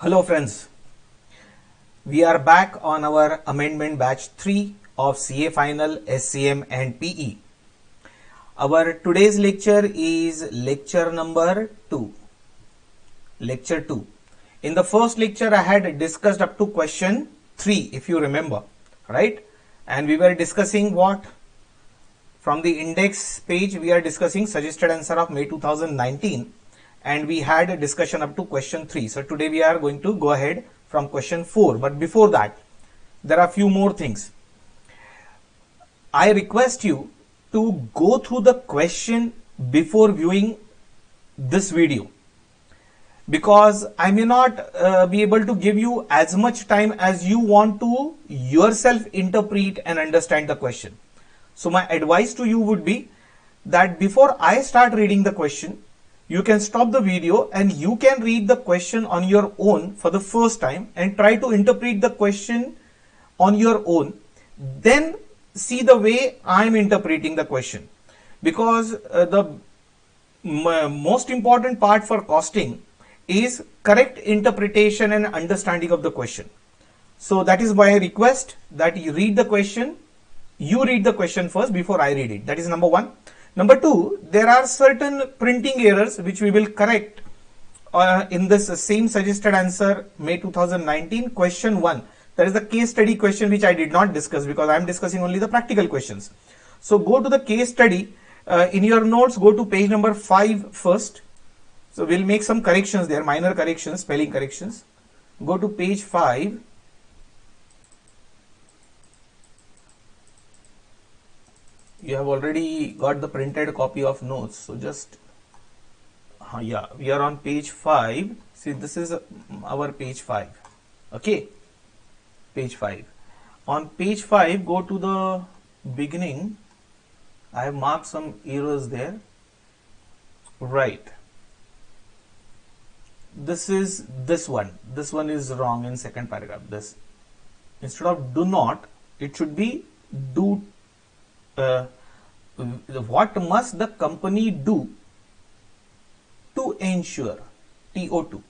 Hello friends, we are back on our amendment batch 3 of CA Final, SCM and PE. Our today's lecture is lecture number 2. Lecture 2. In the first lecture I had discussed up to question 3 if you remember, right? And we were discussing what? From the index page we are discussing suggested answer of May 2019 and we had a discussion up to question 3. So today we are going to go ahead from question 4. But before that, there are a few more things. I request you to go through the question before viewing this video, because I may not be able to give you as much time as you want to yourself interpret and understand the question. So my advice to you would be that before I start reading the question, you can stop the video and you can read the question on your own for the first time and try to interpret the question on your own. Then see the way I am interpreting the question, because the most important part for costing is correct interpretation and understanding of the question. So that is why I request that you read the question. You read the question first before I read it. That is number 1. Number 2, there are certain printing errors which we will correct in this same suggested answer May 2019 question 1. That is the case study question which I did not discuss because I am discussing only the practical questions. So go to the case study. In your notes, go to page number 5 first. So we'll make some corrections there, minor corrections, spelling corrections. Go to page 5. You have already got the printed copy of notes. So just, yeah, we are on page 5. See, this is our page 5. Okay, page 5. On page 5, go to the beginning. I have marked some errors there. Right. This is this one. This one is wrong in second paragraph. This, instead of do not, it should be do. What must the company do to ensure TO2?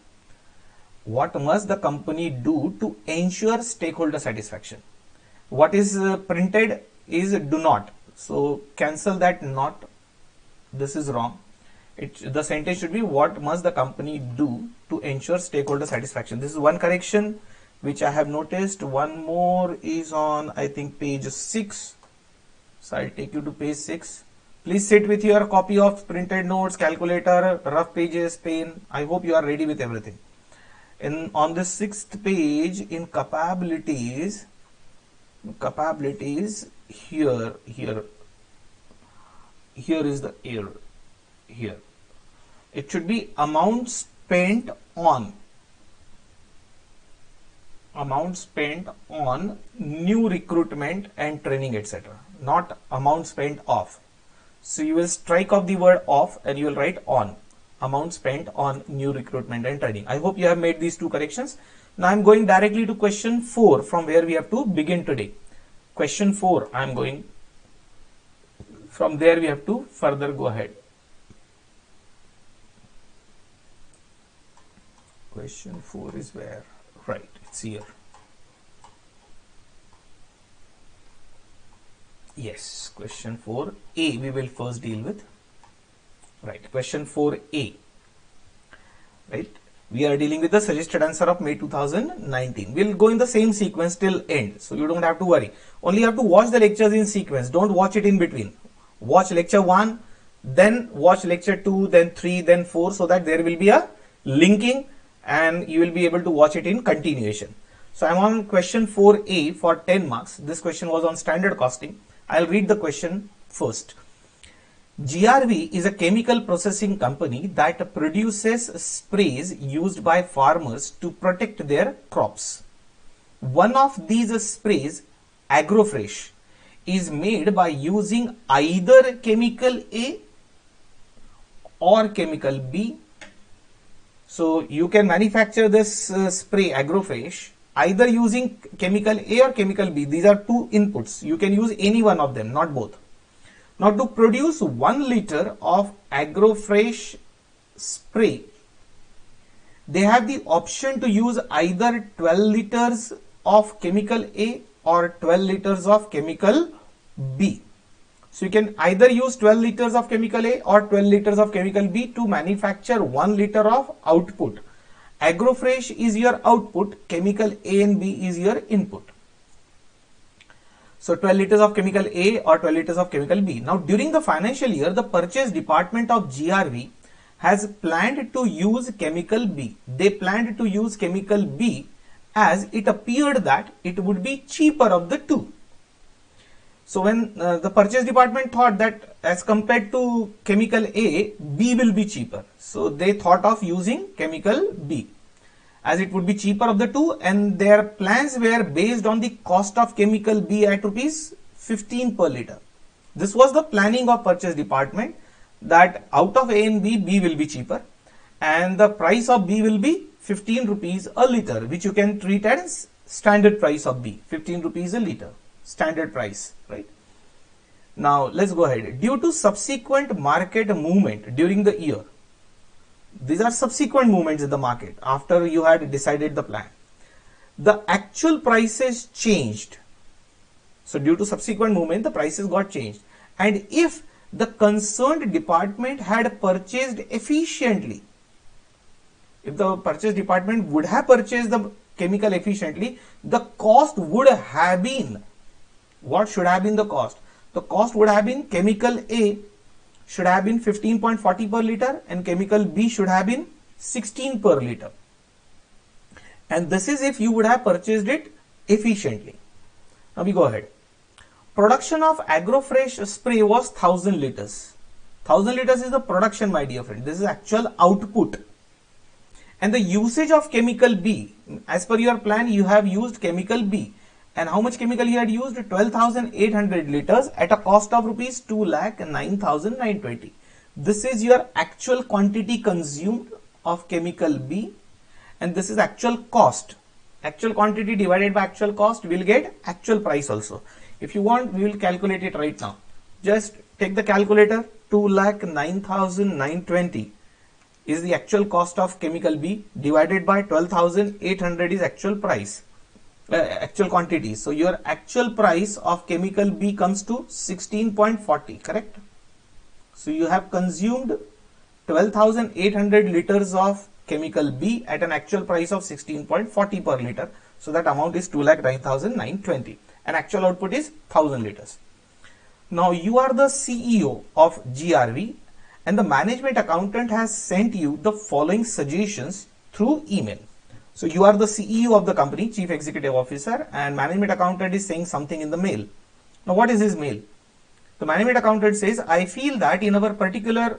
What must the company do to ensure stakeholder satisfaction? What is printed is do not. So cancel that not. This is wrong. The sentence should be what must the company do to ensure stakeholder satisfaction. This is one correction which I have noticed. One more is on, I think, page 6. So I'll take you to page 6. Please sit with your copy of printed notes, calculator, rough pages, pen. I hope you are ready with everything. And on the 6th page in capabilities, here is the error. Here it should be amount spent on new recruitment and training, etc., not amount spent off. So you will strike off the word off and you will write on, amount spent on new recruitment and training. I hope you have made these two corrections. Now I am going directly to question 4, from where we have to begin today. Question 4, I am going from there, we have to further go ahead. Question 4 is where? Right, it's here. Yes, question 4A we will first deal with. Right, question 4A. Right, we are dealing with the suggested answer of May 2019. We'll go in the same sequence till end, so you don't have to worry. Only you have to watch the lectures in sequence. Don't watch it in between. Watch lecture 1, then watch lecture 2, then 3, then 4, so that there will be a linking and you will be able to watch it in continuation. So I'm on question 4A for 10 marks. This question was on standard costing. I'll read the question first. GRV is a chemical processing company that produces sprays used by farmers to protect their crops. One of these sprays, Agrofresh, is made by using either chemical A or chemical B. So you can manufacture this spray Agrofresh either using chemical A or chemical B. These are two inputs. You can use any one of them, not both. Now to produce 1 liter of Agrofresh spray, they have the option to use either 12 liters of chemical A or 12 liters of chemical B. So you can either use 12 liters of chemical A or 12 liters of chemical B to manufacture 1 liter of output. Agrofresh is your output, chemical A and B is your input. So 12 liters of chemical A or 12 liters of chemical B. Now during the financial year, the purchase department of GRV has planned to use chemical B. They planned to use chemical B as it appeared that it would be cheaper of the two. So when the purchase department thought that as compared to chemical A, B will be cheaper. So they thought of using chemical B as it would be cheaper of the two, and their plans were based on the cost of chemical B at rupees 15 per liter. This was the planning of purchase department, that out of A and B, B will be cheaper and the price of B will be 15 rupees a liter, which you can treat as standard price of B, 15 rupees a liter, standard price, right? Now let's go ahead. Due to subsequent market movement during the year, these are subsequent movements in the market after you had decided the plan, the actual prices changed. So due to subsequent movement, the prices got changed, and if the concerned department had purchased efficiently, if the purchase department would have purchased the chemical efficiently, the cost would have been, what should have been the cost? The cost would have been chemical A should have been 15.40 per liter and chemical B should have been 16 per liter. And this is if you would have purchased it efficiently. Now we go ahead. Production of Agrofresh spray was 1000 liters. 1000 liters is the production, my dear friend. This is actual output. And the usage of chemical B, as per your plan, you have used chemical B. And how much chemical you had used? 12,800 liters at a cost of rupees 2,09,920. This is your actual quantity consumed of chemical B, and this is actual cost. Actual quantity divided by actual cost, we will get actual price also. If you want, we will calculate it right now. Just take the calculator. 2,09,920 is the actual cost of chemical B, divided by 12,800 is actual price. Actual quantity. So your actual price of chemical B comes to 16.40, correct? So you have consumed 12,800 liters of chemical B at an actual price of 16.40 per liter. So that amount is 2,09,920 and actual output is 1000 liters. Now you are the CEO of GRV and the management accountant has sent you the following suggestions through email. So you are the CEO of the company, Chief Executive Officer, and management accountant is saying something in the mail. Now what is his mail? The management accountant says, I feel that in our particular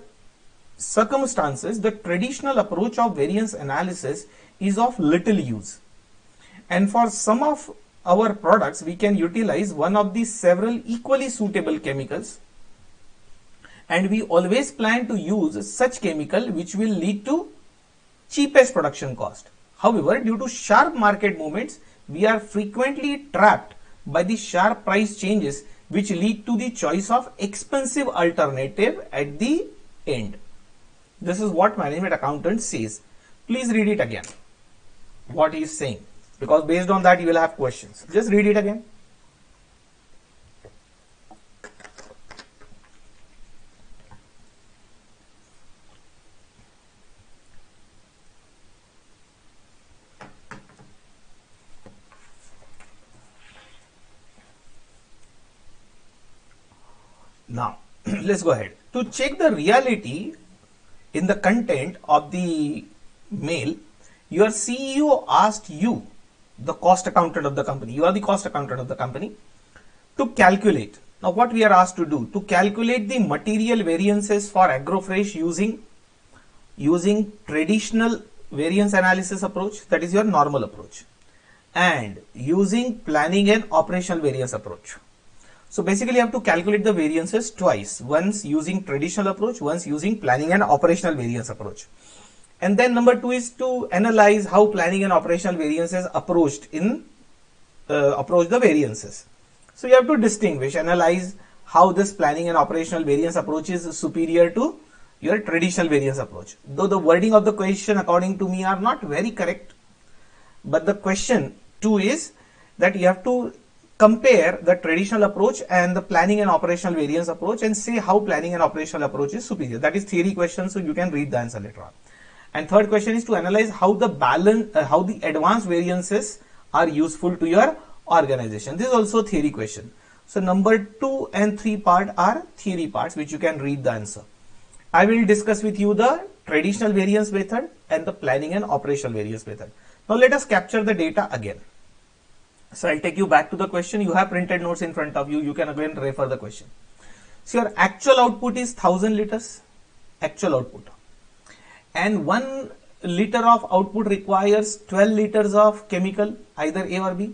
circumstances, the traditional approach of variance analysis is of little use. And for some of our products, we can utilize one of the several equally suitable chemicals. And we always plan to use such chemical which will lead to cheapest production cost. However, due to sharp market movements, we are frequently trapped by the sharp price changes which lead to the choice of expensive alternative at the end. This is what management accountant says. Please read it again, what he is saying, because based on that you will have questions. Just read it again. Now, let's go ahead. To check the reality in the content of the mail, your CEO asked you, the cost accountant of the company, you are the cost accountant of the company, to calculate. Now, what we are asked to do, to calculate the material variances for Agrofresh using traditional variance analysis approach, that is your normal approach, and using planning and operational variance approach. So basically you have to calculate the variances twice, once using traditional approach, once using planning and operational variance approach. And then number two is to analyze how planning and operational variances approach the variances. So you have to distinguish, analyze how this planning and operational variance approach is superior to your traditional variance approach. Though the wording of the question according to me are not very correct, but the question 2 is that you have to compare the traditional approach and the planning and operational variance approach and say how planning and operational approach is superior. That is theory question, so you can read the answer later on. And third question is to analyze how the advanced variances are useful to your organization. This is also theory question. So number 2 and 3 part are theory parts which you can read the answer. I will discuss with you the traditional variance method and the planning and operational variance method. Now let us capture the data again. So I'll take you back to the question. You have printed notes in front of you. You can again refer the question. So your actual output is 1000 liters, actual output. And 1 liter of output requires 12 liters of chemical, either A or B.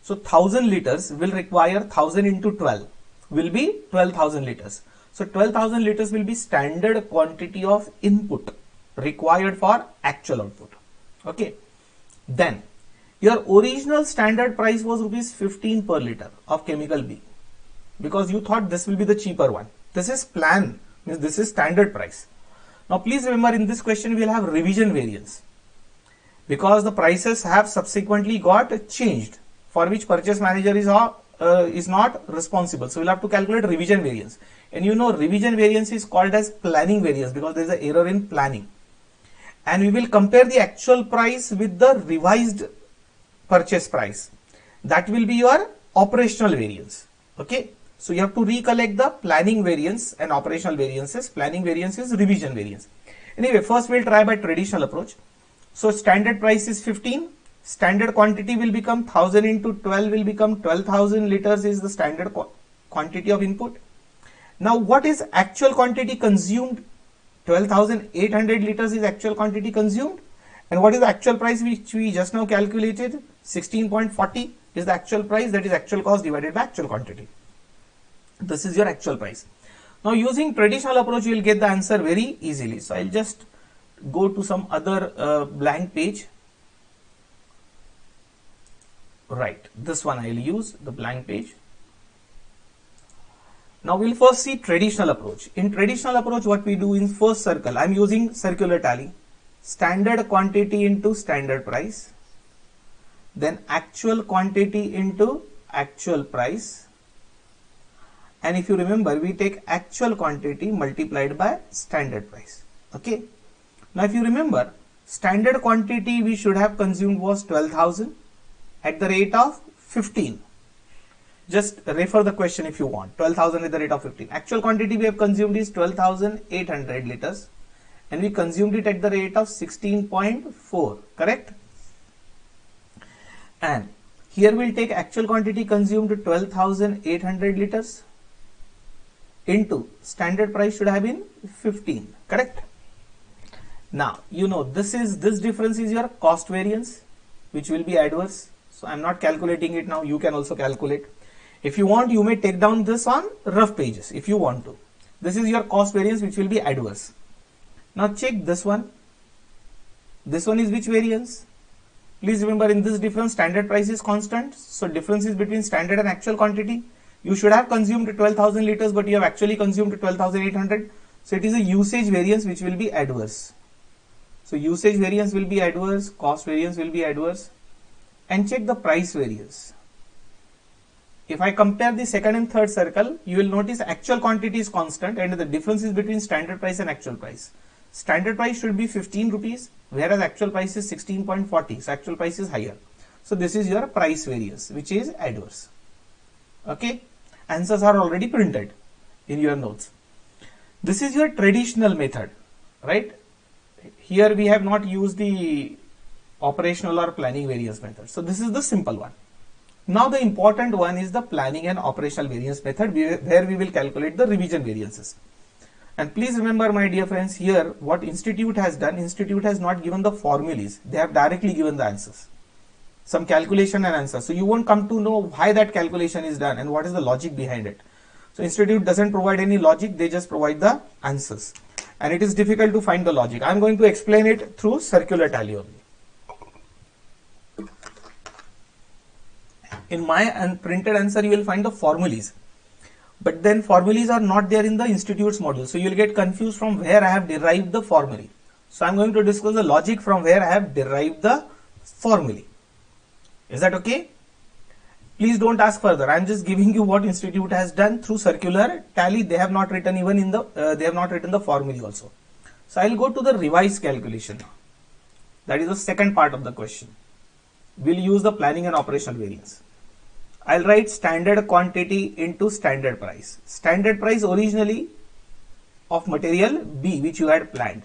So 1000 liters will require 1000 into 12 will be 12,000 liters. So 12,000 liters will be standard quantity of input required for actual output. Okay. Then your original standard price was rupees 15 per liter of chemical B, because you thought this will be the cheaper one. This is plan, means this is standard price. Now please remember, in this question we will have revision variance, because the prices have subsequently got changed, for which purchase manager is not responsible. So we'll have to calculate revision variance, and you know revision variance is called as planning variance because there is an error in planning. And we will compare the actual price with the revised purchase price. That will be your operational variance. Okay. So you have to recollect the planning variance and operational variances. Planning variance is revision variance. Anyway, first we'll try by traditional approach. So standard price is 15. Standard quantity will become 1000 into 12 will become 12,000 liters is the standard quantity of input. Now what is actual quantity consumed? 12,800 liters is actual quantity consumed. And what is the actual price which we just now calculated? 16.40 is the actual price, that is actual cost divided by actual quantity. This is your actual price. Now using traditional approach you will get the answer very easily. So I'll just go to some other blank page. Right, this one I'll use, the blank page. Now we'll first see traditional approach. In traditional approach what we do in first circle, I'm using circular tally. Standard quantity into standard price, then actual quantity into actual price, and if you remember we take actual quantity multiplied by standard price. Okay. Now if you remember, standard quantity we should have consumed was 12,000 at the rate of 15. Just refer the question if you want. 12,000 at the rate of 15. Actual quantity we have consumed is 12,800 liters. And we consumed it at the rate of 16.4, correct? And here we'll take actual quantity consumed 12,800 liters into standard price should have been 15, correct? Now, you know this difference is your cost variance, which will be adverse. So I'm not calculating it now. You can also calculate. If you want, you may take down this on rough pages if you want to. This is your cost variance which will be adverse. Now check this one. This one is which variance? Please remember, in this difference standard price is constant. So difference is between standard and actual quantity. You should have consumed 12,000 liters, but you have actually consumed 12,800. So it is a usage variance which will be adverse. So usage variance will be adverse, cost variance will be adverse. And check the price variance. If I compare the second and third circle, you will notice actual quantity is constant and the difference is between standard price and actual price. Standard price should be 15 rupees, whereas actual price is 16.40. So actual price is higher. So this is your price variance, which is adverse. Okay. Answers are already printed in your notes. This is your traditional method, right? Here we have not used the operational or planning variance method. So this is the simple one. Now the important one is the planning and operational variance method, where we will calculate the revision variances. And please remember, my dear friends, here what institute has done, institute has not given the formulas, they have directly given the answers, some calculation and answers. So you won't come to know why that calculation is done and what is the logic behind it. So institute doesn't provide any logic, they just provide the answers. And it is difficult to find the logic. I am going to explain it through circular tally only. In my printed answer, you will find the formulas. but then formulas are not there in the institute's module. So you'll get confused from where I have derived the formulae. So I'm going to discuss the logic from where I have derived the formulae. Is that okay? Please don't ask further. I'm just giving you what institute has done through circular tally. They have not written even in the they have not written the formulae also. So I'll go to the revised calculation now. That is the second part of the question. We'll use the planning and operational variance. I'll write standard quantity into standard price. Standard price originally of material B which you had planned.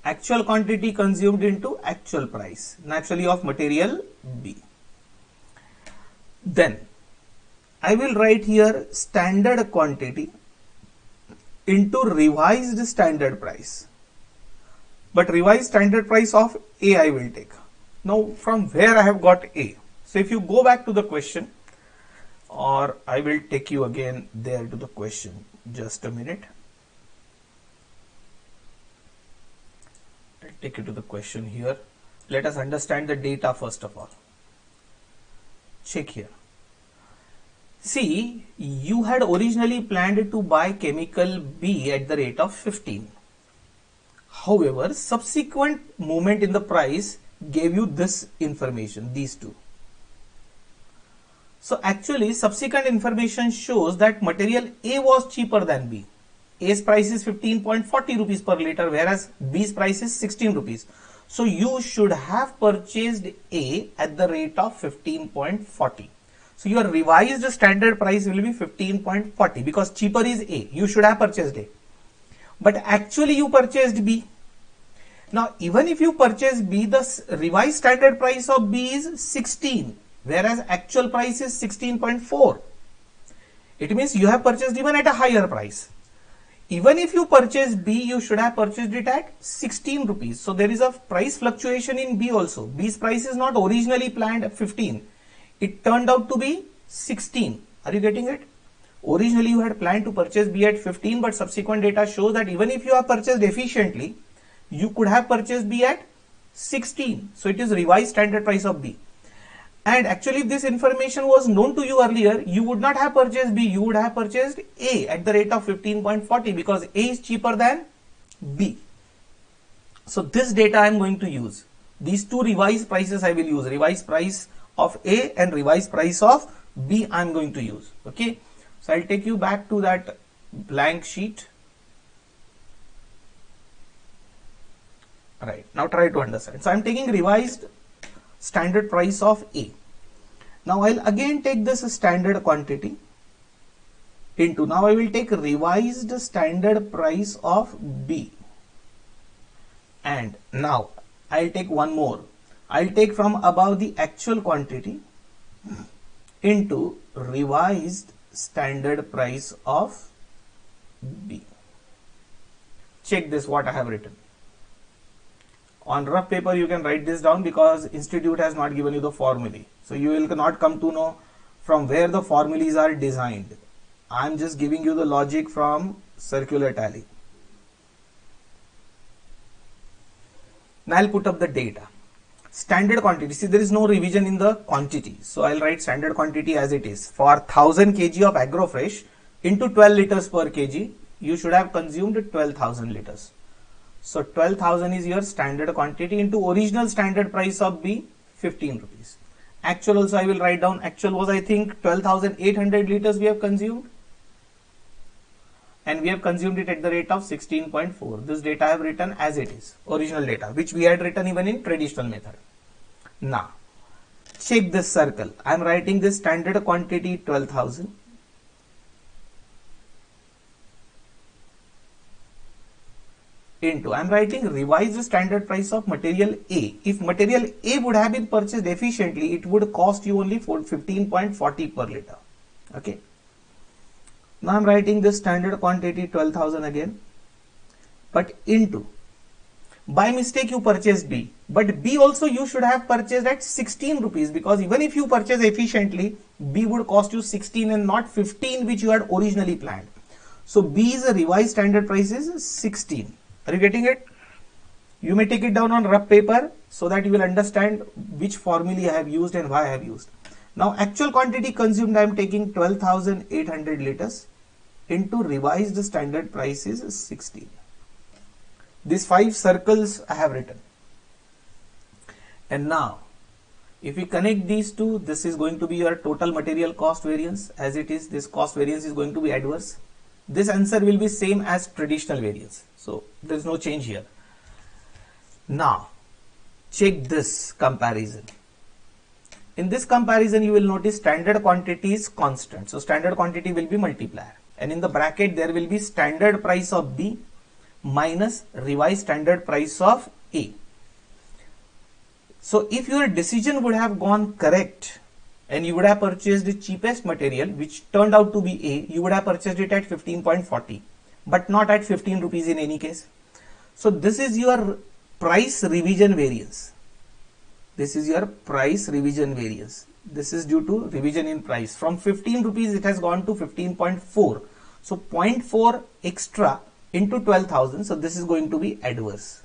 Actual quantity consumed into actual price, naturally of material B. Then I will write here standard quantity into revised standard price. But revised standard price of A I will take. Now from where I have got A? So if you go back to the question, or I will take you again there to the question. Just a minute. I'll take you to the question here. Let us understand the data first of all. Check here. See, you had originally planned to buy chemical B at the rate of 15. However, subsequent movement in the price gave you this information, these two. So actually subsequent information shows that material A was cheaper than B. A's price is 15.40 rupees per liter, whereas B's price is 16 rupees. So you should have purchased A at the rate of 15.40. So your revised standard price will be 15.40 because cheaper is A. You should have purchased A. But actually you purchased B. Now even if you purchase B, the revised standard price of B is 16, whereas actual price is 16.4. It means you have purchased even at a higher price. Even if you purchase B, you should have purchased it at 16 rupees. So there is a price fluctuation in B also. B's price is not originally planned at 15. It turned out to be 16. Are you getting it? Originally you had planned to purchase B at 15, but subsequent data shows that even if you have purchased efficiently, you could have purchased B at 16. So it is revised standard price of B. And actually if this information was known to you earlier, you would not have purchased B, you would have purchased A at the rate of 15.40 because A is cheaper than B. So this data I am going to use. These two revised prices I will use. Revised price of A and revised price of B I am going to use. Okay. So I'll take you back to that blank sheet. Right. Now try to understand. So I am taking revised standard price of A. Now I'll again take this standard quantity into, now I will take revised standard price of B, and now I'll take one more. I'll take from above the actual quantity into revised standard price of B. Check this what I have written. On rough paper you can write this down because institute has not given you the formulae. So you will not come to know from where the formulas are designed. I am just giving you the logic from circular tally. Now I'll put up the data. Standard quantity. See, there is no revision in the quantity. So I'll write standard quantity as it is. For 1000 kg of Agrofresh into 12 liters per kg, you should have consumed 12,000 liters. So 12,000 is your standard quantity into original standard price of B, 15 rupees. Actual also I will write down. Actual was I think 12,800 liters we have consumed. And we have consumed it at the rate of 16.4. This data I have written as it is. Original data which we had written even in traditional method. Now check this circle. I am writing this standard quantity 12,000. Into, I am writing revised standard price of material A. If material A would have been purchased efficiently, it would cost you only 15.40 per liter. Okay. Now I am writing this standard quantity 12,000 again, but into, by mistake you purchased B, but B also you should have purchased at 16 rupees because even if you purchase efficiently, B would cost you 16 and not 15 which you had originally planned. So B's revised standard price is 16. Are you getting it? You may take it down on rough paper so that you will understand which formula I have used and why I have used. Now actual quantity consumed, I am taking 12,800 liters into revised standard price is 16. These 5 circles I have written. And now if we connect these two, this is going to be your total material cost variance. As it is, this cost variance is going to be adverse. This answer will be same as traditional variance. So there is no change here. Now check this comparison. In this comparison, you will notice standard quantity is constant. So standard quantity will be multiplier. And in the bracket, there will be standard price of B minus revised standard price of A. So if your decision would have gone correct and you would have purchased the cheapest material, which turned out to be A, you would have purchased it at 15.40, but not at 15 rupees in any case. So this is your price revision variance. This is your price revision variance. This is due to revision in price. From 15 rupees, it has gone to 15.4. So 0.4 extra into 12,000. So this is going to be adverse.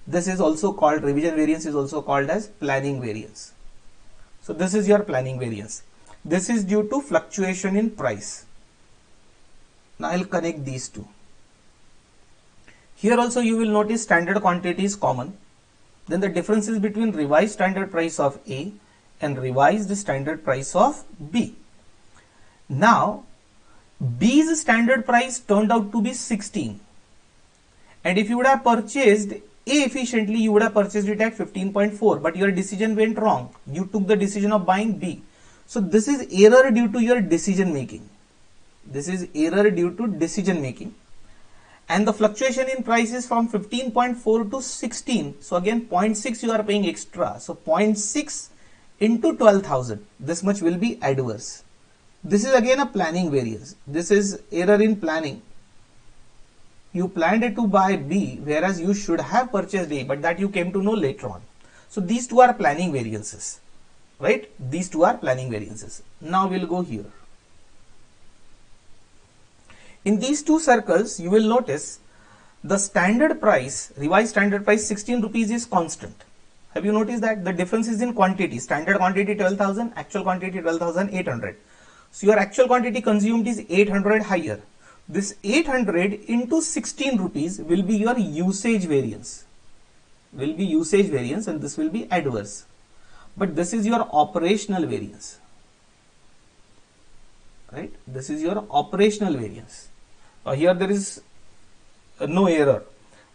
This is also called, revision variance is also called as planning variance. So this is your planning variance. This is due to fluctuation in price. Now I'll connect these two. Here also you will notice standard quantity is common. Then the difference is between revised standard price of A and revised standard price of B. Now B's standard price turned out to be 16. And if you would have purchased A efficiently, you would have purchased it at 15.4, but your decision went wrong. You took the decision of buying B. So this is error due to your decision making. This is error due to decision making. And the fluctuation in price is from 15.4 to 16. So again 0.6 you are paying extra. So 0.6 into 12,000. This much will be adverse. This is again a planning variance. This is error in planning. You planned to buy B, whereas you should have purchased A, but that you came to know later on. So these two are planning variances, right? These two are planning variances. Now we'll go here. In these two circles, you will notice the standard price, revised standard price 16 rupees is constant. Have you noticed that? The difference is in quantity. Standard quantity 12,000, actual quantity 12,800. So your actual quantity consumed is 800 higher. This 800 into 16 rupees will be your usage variance. Will be usage variance, and this will be adverse. But this is your operational variance. Right? This is your operational variance. Here there is no error.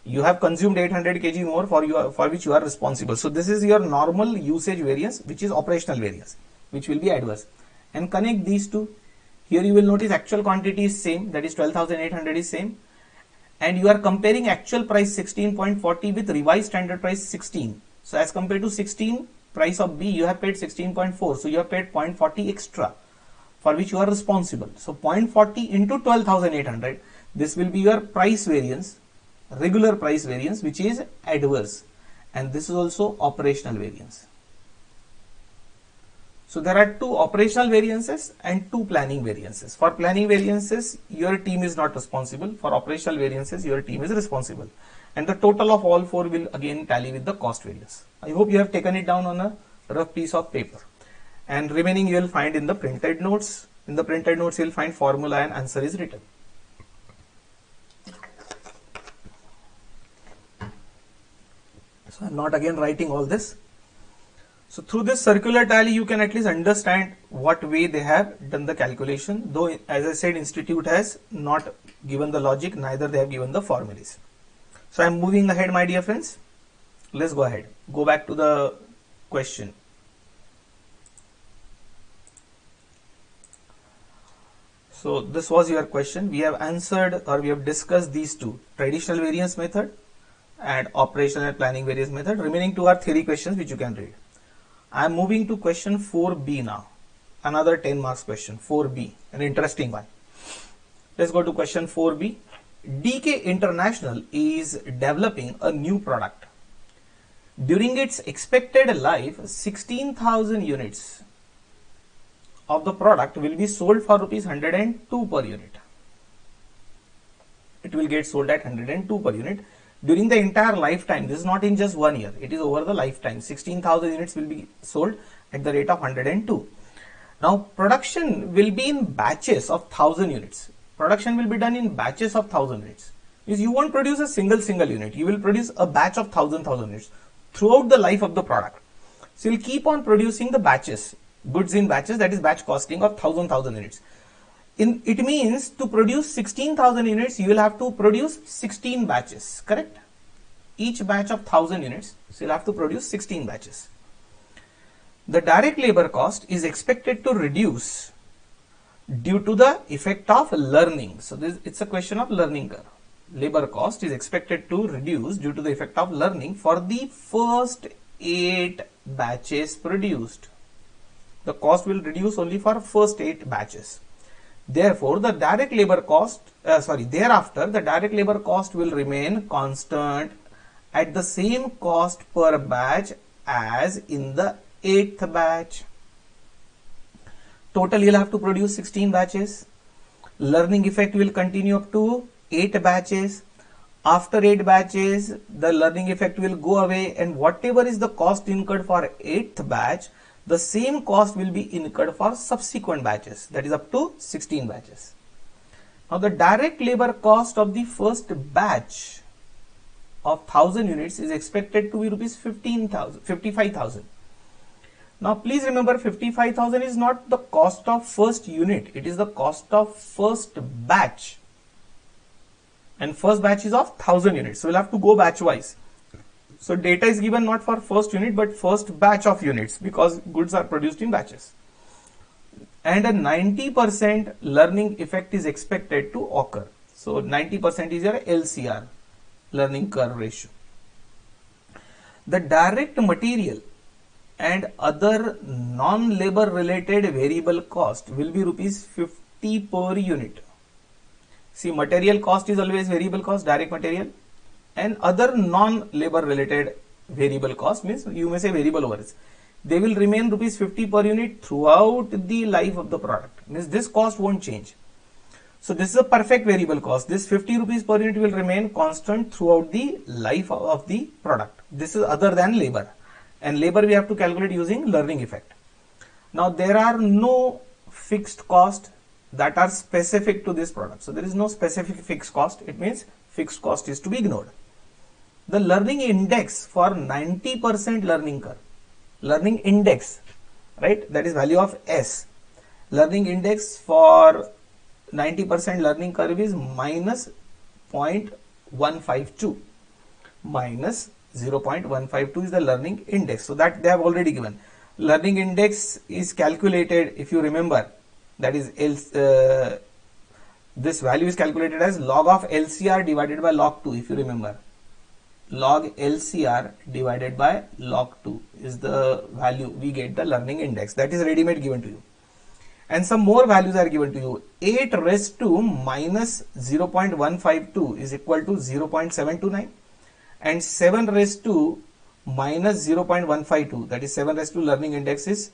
You have consumed 800 kg more for which you are responsible. So this is your normal usage variance, which is operational variance, which will be adverse. And connect these two. Here you will notice actual quantity is same, that is 12,800 is same, and you are comparing actual price 16.40 with revised standard price 16. So as compared to 16 price of B, you have paid 16.4. So you have paid 0.40 extra, for which you are responsible. So 0.40 into 12,800, this will be your price variance, regular price variance, which is adverse, and this is also operational variance. So there are two operational variances and two planning variances. For planning variances, your team is not responsible. For operational variances, your team is responsible. And the total of all four will again tally with the cost variance. I hope you have taken it down on a rough piece of paper. And remaining you will find in the printed notes. In the printed notes, you will find formula and answer is written. So I am not again writing all this. So through this circular tally, you can at least understand what way they have done the calculation. Though, as I said, institute has not given the logic, neither they have given the formulas. So I am moving ahead, my dear friends. Let's go ahead. Go back to the question. So this was your question. We have answered, or we have discussed these two, traditional variance method and operational and planning variance method. Remaining two are theory questions which you can read. I am moving to question 4b now. Another 10 marks question, 4b, an interesting one. Let's go to question 4b. DK International is developing a new product. During its expected life, 16,000 units of the product will be sold for rupees 102 per unit. It will get sold at 102 per unit. During the entire lifetime, this is not in just 1 year, it is over the lifetime. 16,000 units will be sold at the rate of 102. Now production will be in batches of 1000 units. Production will be done in batches of 1000 units. Means you won't produce a single unit. You will produce a batch of 1000 units throughout the life of the product. So you'll keep on producing the batches, goods in batches, that is batch costing of 1000 units. It means to produce 16,000 units, you will have to produce 16 batches, correct? Each batch of 1000 units, so you'll have to produce 16 batches. The direct labor cost is expected to reduce due to the effect of learning. So it's a question of learning curve. Labor cost is expected to reduce due to the effect of learning for the first 8 batches produced. The cost will reduce only for first 8 batches. Therefore, the direct labor cost, thereafter the direct labor cost will remain constant at the same cost per batch as in the 8th batch. Total you'll have to produce 16 batches. Learning effect will continue up to 8 batches. After 8 batches, the learning effect will go away, and whatever is the cost incurred for 8th batch, the same cost will be incurred for subsequent batches, that is up to 16 batches. Now the direct labor cost of the first batch of 1000 units is expected to be rupees 55,000. Now please remember, 55,000 is not the cost of first unit, it is the cost of first batch. And first batch is of 1000 units, so we'll have to go batch wise. So data is given not for first unit but first batch of units, because goods are produced in batches. And a 90% learning effect is expected to occur. So 90% is your LCR, learning curve ratio. The direct material and other non-labor related variable cost will be rupees 50 per unit. See, material cost is always variable cost, direct material, and other non-labor related variable cost means you may say variable overheads. They will remain rupees 50 per unit throughout the life of the product. Means this cost won't change. So this is a perfect variable cost. This 50 rupees per unit will remain constant throughout the life of the product. This is other than labor. And labor we have to calculate using learning effect. Now there are no fixed cost that are specific to this product. So there is no specific fixed cost. It means fixed cost is to be ignored. The learning index for 90% learning curve, learning index, right, that is value of S. Learning index for 90% learning curve is minus 0.152. Minus 0.152 is the learning index. So that they have already given. Learning index is calculated, if you remember, that is this value is calculated as log of LCR divided by log 2, if you remember. Log LCR divided by log 2 is the value we get the learning index. That is ready-made given to you. And some more values are given to you. 8 raised to minus 0.152 is equal to 0.729, and 7 raised to minus 0.152, that is 7 raised to learning index is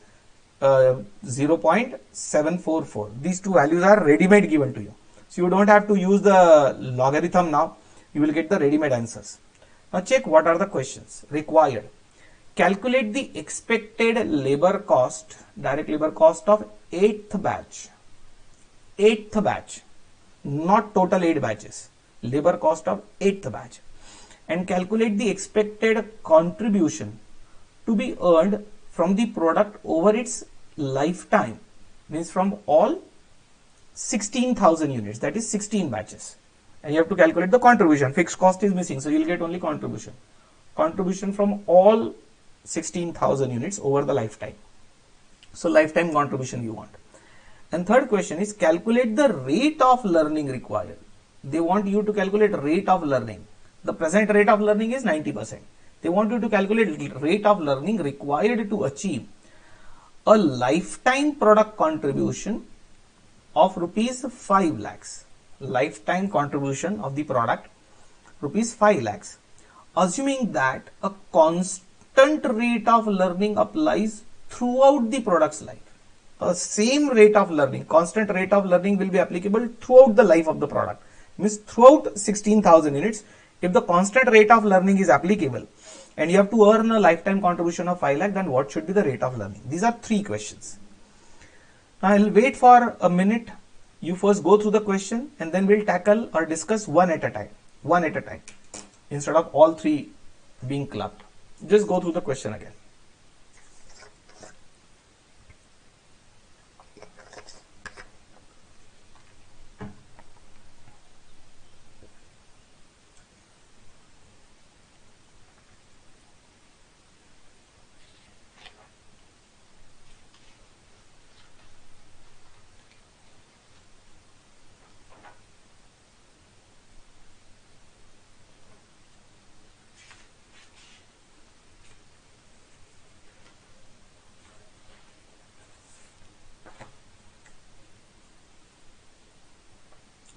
0.744. These two values are ready-made given to you. So you don't have to use the logarithm now. You will get the ready-made answers. Now check what are the questions required. Calculate the expected labor cost, direct labor cost of 8th batch. 8th batch, not total 8 batches. Labor cost of 8th batch. And calculate the expected contribution to be earned from the product over its lifetime, means from all 16,000 units, that is 16 batches. And you have to calculate the contribution. Fixed cost is missing, so you will get only contribution. Contribution from all 16,000 units over the lifetime. So lifetime contribution you want. And third question is calculate the rate of learning required. They want you to calculate rate of learning. The present rate of learning is 90%. They want you to calculate rate of learning required to achieve a lifetime product contribution of rupees 5 lakhs. Lifetime contribution of the product rupees 5 lakhs. Assuming that a constant rate of learning applies throughout the product's life. A same rate of learning, constant rate of learning will be applicable throughout the life of the product. Means throughout 16,000 units, if the constant rate of learning is applicable and you have to earn a lifetime contribution of 5 lakh, then what should be the rate of learning? These are 3 questions. I'll wait for a minute. You first go through the question and then we'll tackle or discuss one at a time, instead of all three being clubbed. Just go through the question again.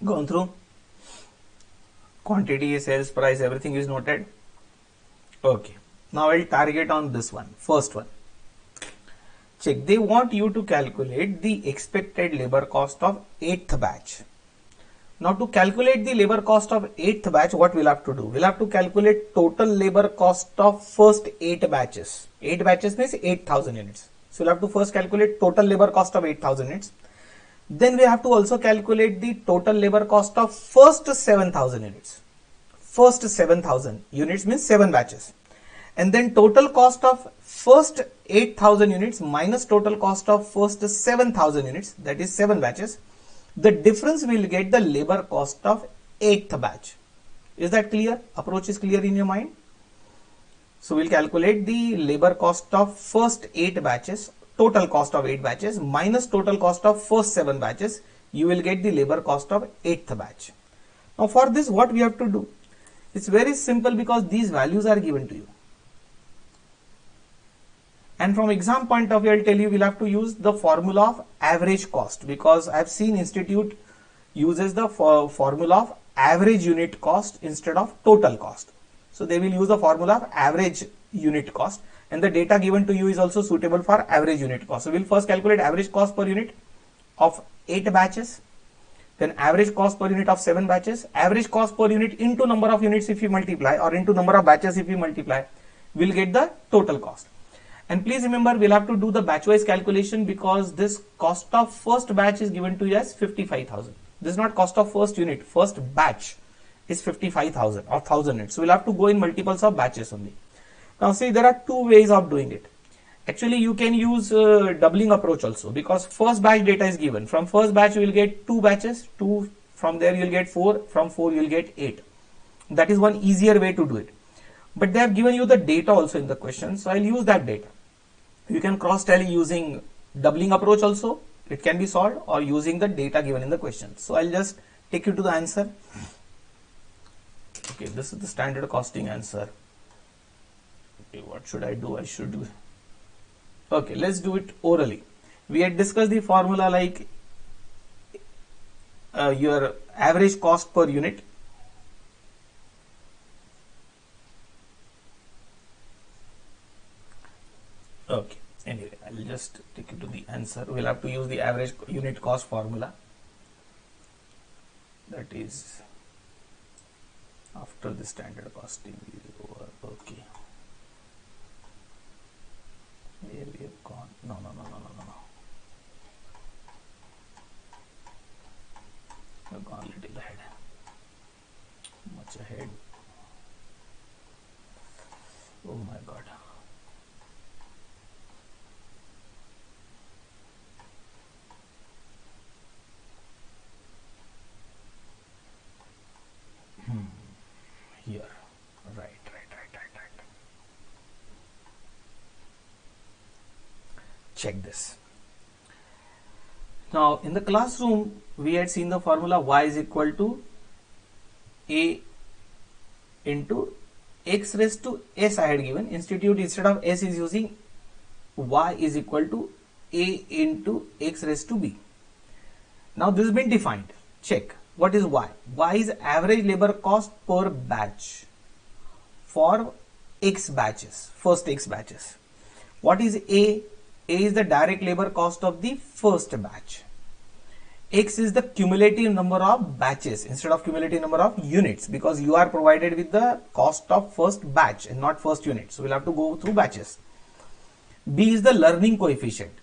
Gone through. Quantity, sales price, everything is noted. Okay. Now I'll target on this one. First one. Check. They want you to calculate the expected labor cost of 8th batch. Now to calculate the labor cost of 8th batch, what we'll have to do? We'll have to calculate total labor cost of first 8 batches. 8 batches means 8,000 units. So we'll have to first calculate total labor cost of 8,000 units. Then we have to also calculate the total labor cost of first 7,000 units. First 7,000 units means 7 batches. And then total cost of first 8,000 units minus total cost of first 7,000 units, that is 7 batches. The difference will get the labor cost of 8th batch. Is that clear? Approach is clear in your mind? So we'll calculate the labor cost of first 8 batches. Total cost of 8 batches minus total cost of first 7 batches, you will get the labor cost of 8th batch. Now for this, what we have to do? It's very simple because these values are given to you. And from exam point of view, I'll tell you we'll have to use the formula of average cost, because I've seen institute uses the formula of average unit cost instead of total cost. So they will use the formula of average unit cost. And the data given to you is also suitable for average unit cost. So we'll first calculate average cost per unit of 8 batches, then average cost per unit of 7 batches, average cost per unit into number of units if you multiply, or into number of batches if you multiply, we'll get the total cost. And please remember, we'll have to do the batch wise calculation, because this cost of first batch is given to you as 55,000. This is not cost of first unit. First batch is 55,000 or 1,000 units. So we'll have to go in multiples of batches only. Now see, there are two ways of doing it. Actually, you can use doubling approach also, because first batch data is given. From first batch you will get 2 batches, 2, from there you will get 4, from 4 you will get 8. That is one easier way to do it. But they have given you the data also in the question, so I'll use that data. You can cross tally using doubling approach also, it can be solved, or using the data given in the question. So I'll just take you to the answer. Okay, this is the standard costing answer. Okay, what should I do? I should do. Okay, let's do it orally. We had discussed the formula like your average cost per unit. Okay, anyway, I'll just take you to the answer. We'll have to use the average unit cost formula. That is after the standard costing is over. Okay. Where we have gone? No. We've gone a little ahead. Much ahead. Oh my God. Here. Right. Check this. Now in the classroom we had seen the formula y is equal to a into x raised to s. I had given. Institute instead of s is using y is equal to a into x raised to b. Now this has been defined. Check. What is y? Y is average labor cost per batch for x batches, first x batches. What is A? A is the direct labor cost of the first batch. X is the cumulative number of batches instead of cumulative number of units, because you are provided with the cost of first batch and not first unit. So we'll have to go through batches. B is the learning coefficient.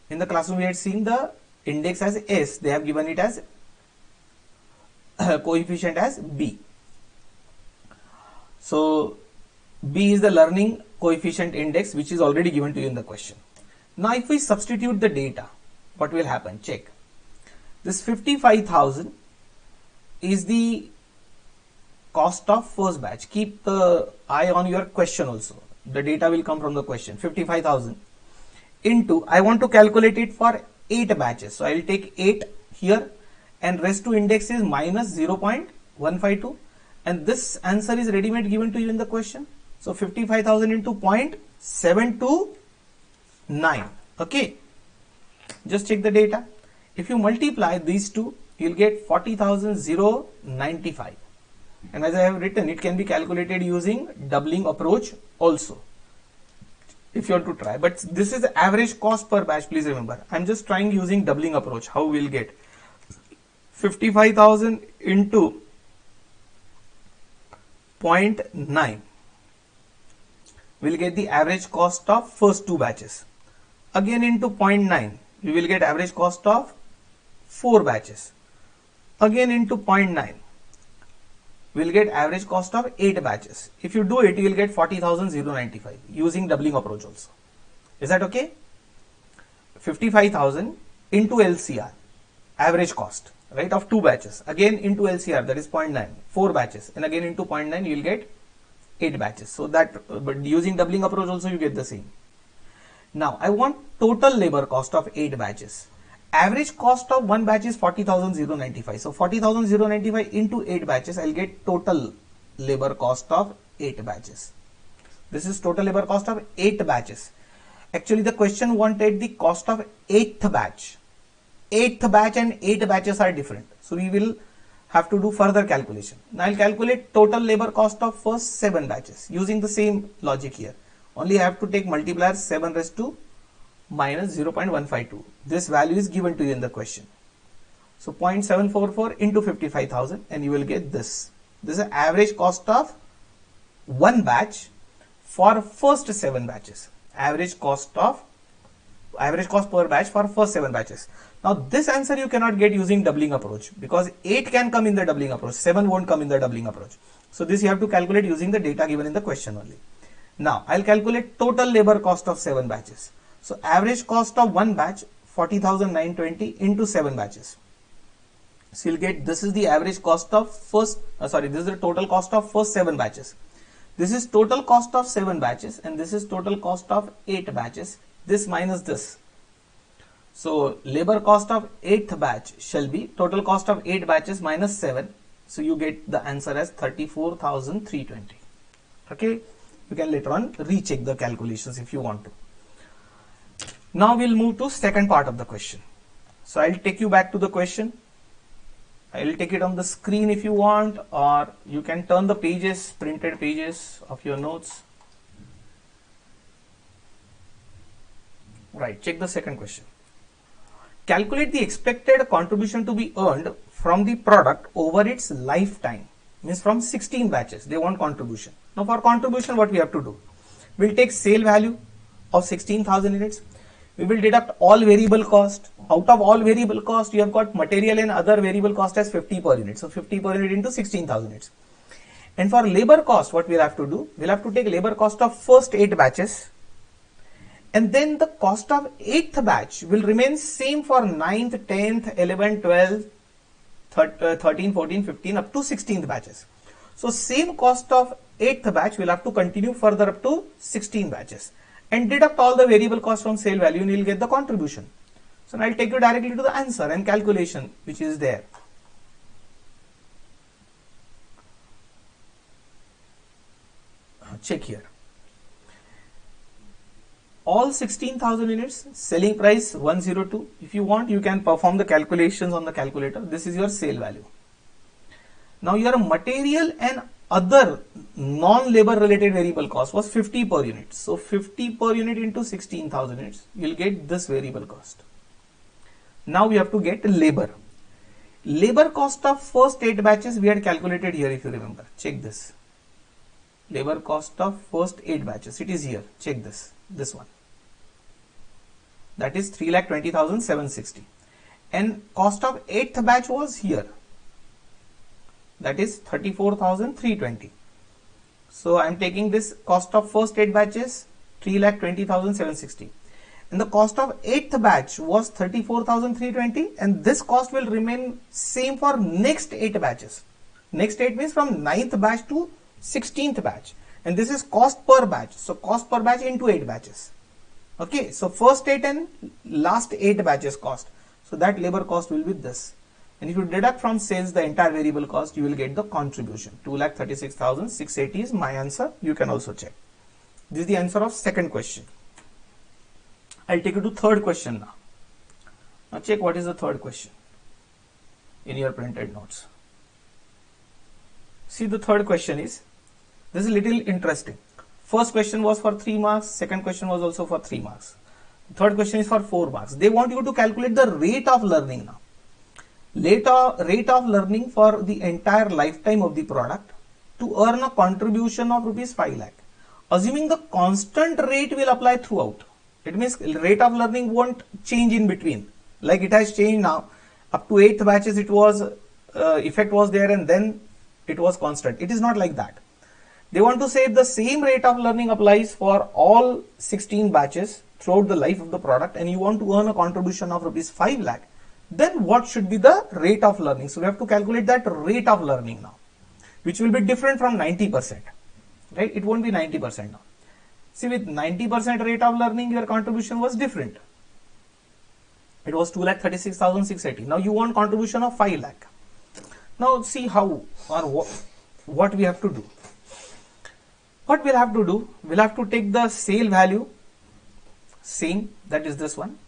In the classroom we had seen the index as S, they have given it as coefficient as B. So B is the learning coefficient index which is already given to you in the question. Now if we substitute the data, what will happen? Check. This 55,000 is the cost of first batch. Keep the eye on your question also. The data will come from the question. 55,000 into, I want to calculate it for 8 batches. So I will take 8 here and rest to index is minus 0.152, and this answer is ready-made given to you in the question. So 55,000 into 0.729. Okay. Just check the data. If you multiply these two, you will get 40,095. And as I have written, it can be calculated using doubling approach also, if you want to try. But this is the average cost per batch, please remember. I am just trying using doubling approach. How we will get 55,000 into 0.9. We will get the average cost of first 2 batches. Again into 0.9, we will get average cost of 4 batches. Again into 0.9, we will get average cost of 8 batches. If you do it, you will get 40,095 using doubling approach also. Is that okay? 55,000 into LCR, average cost, right, of 2 batches. Again into LCR, that is 0.9, 4 batches, and again into 0.9, you will get 8 batches. So that, but using doubling approach also you get the same. Now I want total labor cost of 8 batches. Average cost of one batch is 40,095. So 40,095 into 8 batches, I'll get total labor cost of 8 batches. This is total labor cost of 8 batches. Actually, the question wanted the cost of 8th batch. 8th batch and 8 batches are different. So we will have to do further calculation. Now I'll calculate total labor cost of first 7 batches using the same logic here. Only I have to take multiplier 7 raised to minus 0.152. This value is given to you in the question. So 0.744 into 55,000 and you will get this. This is the average cost of one batch for first 7 batches. Average cost per batch for first 7 batches. Now this answer you cannot get using doubling approach because 8 can come in the doubling approach, 7 won't come in the doubling approach. So this you have to calculate using the data given in the question only. Now I'll calculate total labor cost of 7 batches. So average cost of one batch 40,920 into 7 batches. So you'll get, this is the average cost of first, this is the total cost of first 7 batches. This is total cost of 7 batches and this is total cost of 8 batches. This minus this. So labor cost of 8th batch shall be total cost of 8 batches minus 7. So you get the answer as 34,320. Okay. You can later on recheck the calculations if you want to. Now we'll move to second part of the question. So I'll take you back to the question. I'll take it on the screen if you want, or you can turn the pages, printed pages of your notes. Right, check the second question. Calculate the expected contribution to be earned from the product over its lifetime. Means from 16 batches, they want contribution. Now for contribution, what we have to do? We'll take sale value of 16,000 units. We will deduct all variable cost. Out of all variable cost, you have got material and other variable cost as 50 per unit. So 50 per unit into 16,000 units. And for labor cost, what we'll have to do? We'll have to take labor cost of first 8 batches. And then the cost of 8th batch will remain same for 9th, 10th, 11th, 12th, 13, 14, 15 up to 16th batches. So same cost of 8th batch will have to continue further up to 16 batches. And deduct all the variable cost from sale value and you will get the contribution. So now I'll take you directly to the answer and calculation which is there. Check here. All 16,000 units, selling price 102. If you want, you can perform the calculations on the calculator. This is your sale value. Now your material and other non-labor related variable cost was 50 per unit. So 50 per unit into 16,000 units, you will get this variable cost. Now we have to get labor. Labor cost of first 8 batches we had calculated here if you remember. Check this. Labor cost of first 8 batches. It is here. Check this. This one. That is 3,20,760. and cost of 8th batch was here, that is 34,320. So I am taking this cost of first 8 batches 3,20,760, and the cost of 8th batch was 34,320, and this cost will remain same for next 8 batches. Next 8 means from 9th batch to 16th batch, and this is cost per batch, so cost per batch into 8 batches. Okay, so first 8 and last 8 batches cost, so that labor cost will be this. And if you deduct from sales the entire variable cost, you will get the contribution. 2,36,680 is my answer. You can also check. This is the answer of second question. I'll take you to third question now. Now check what is the third question in your printed notes. See, the third question is, this is little interesting. First question was for 3 marks. Second question was also for 3 marks. Third question is for 4 marks. They want you to calculate the rate of learning now. Rate of learning for the entire lifetime of the product to earn a contribution of rupees 5 lakh. Assuming the constant rate will apply throughout. It means rate of learning won't change in between. Like it has changed now. Up to 8th batches it was, effect was there and then it was constant. It is not like that. They want to say if the same rate of learning applies for all 16 batches throughout the life of the product and you want to earn a contribution of rupees 5 lakh, then what should be the rate of learning? So we have to calculate that rate of learning now, which will be different from 90%, right? It won't be 90% now. See, with 90% rate of learning, your contribution was different. It was 2,36,680. Now you want contribution of 5 lakh. Now see how or what we have to do. What we'll have to do, we'll have to take the sale value, same, that is this one.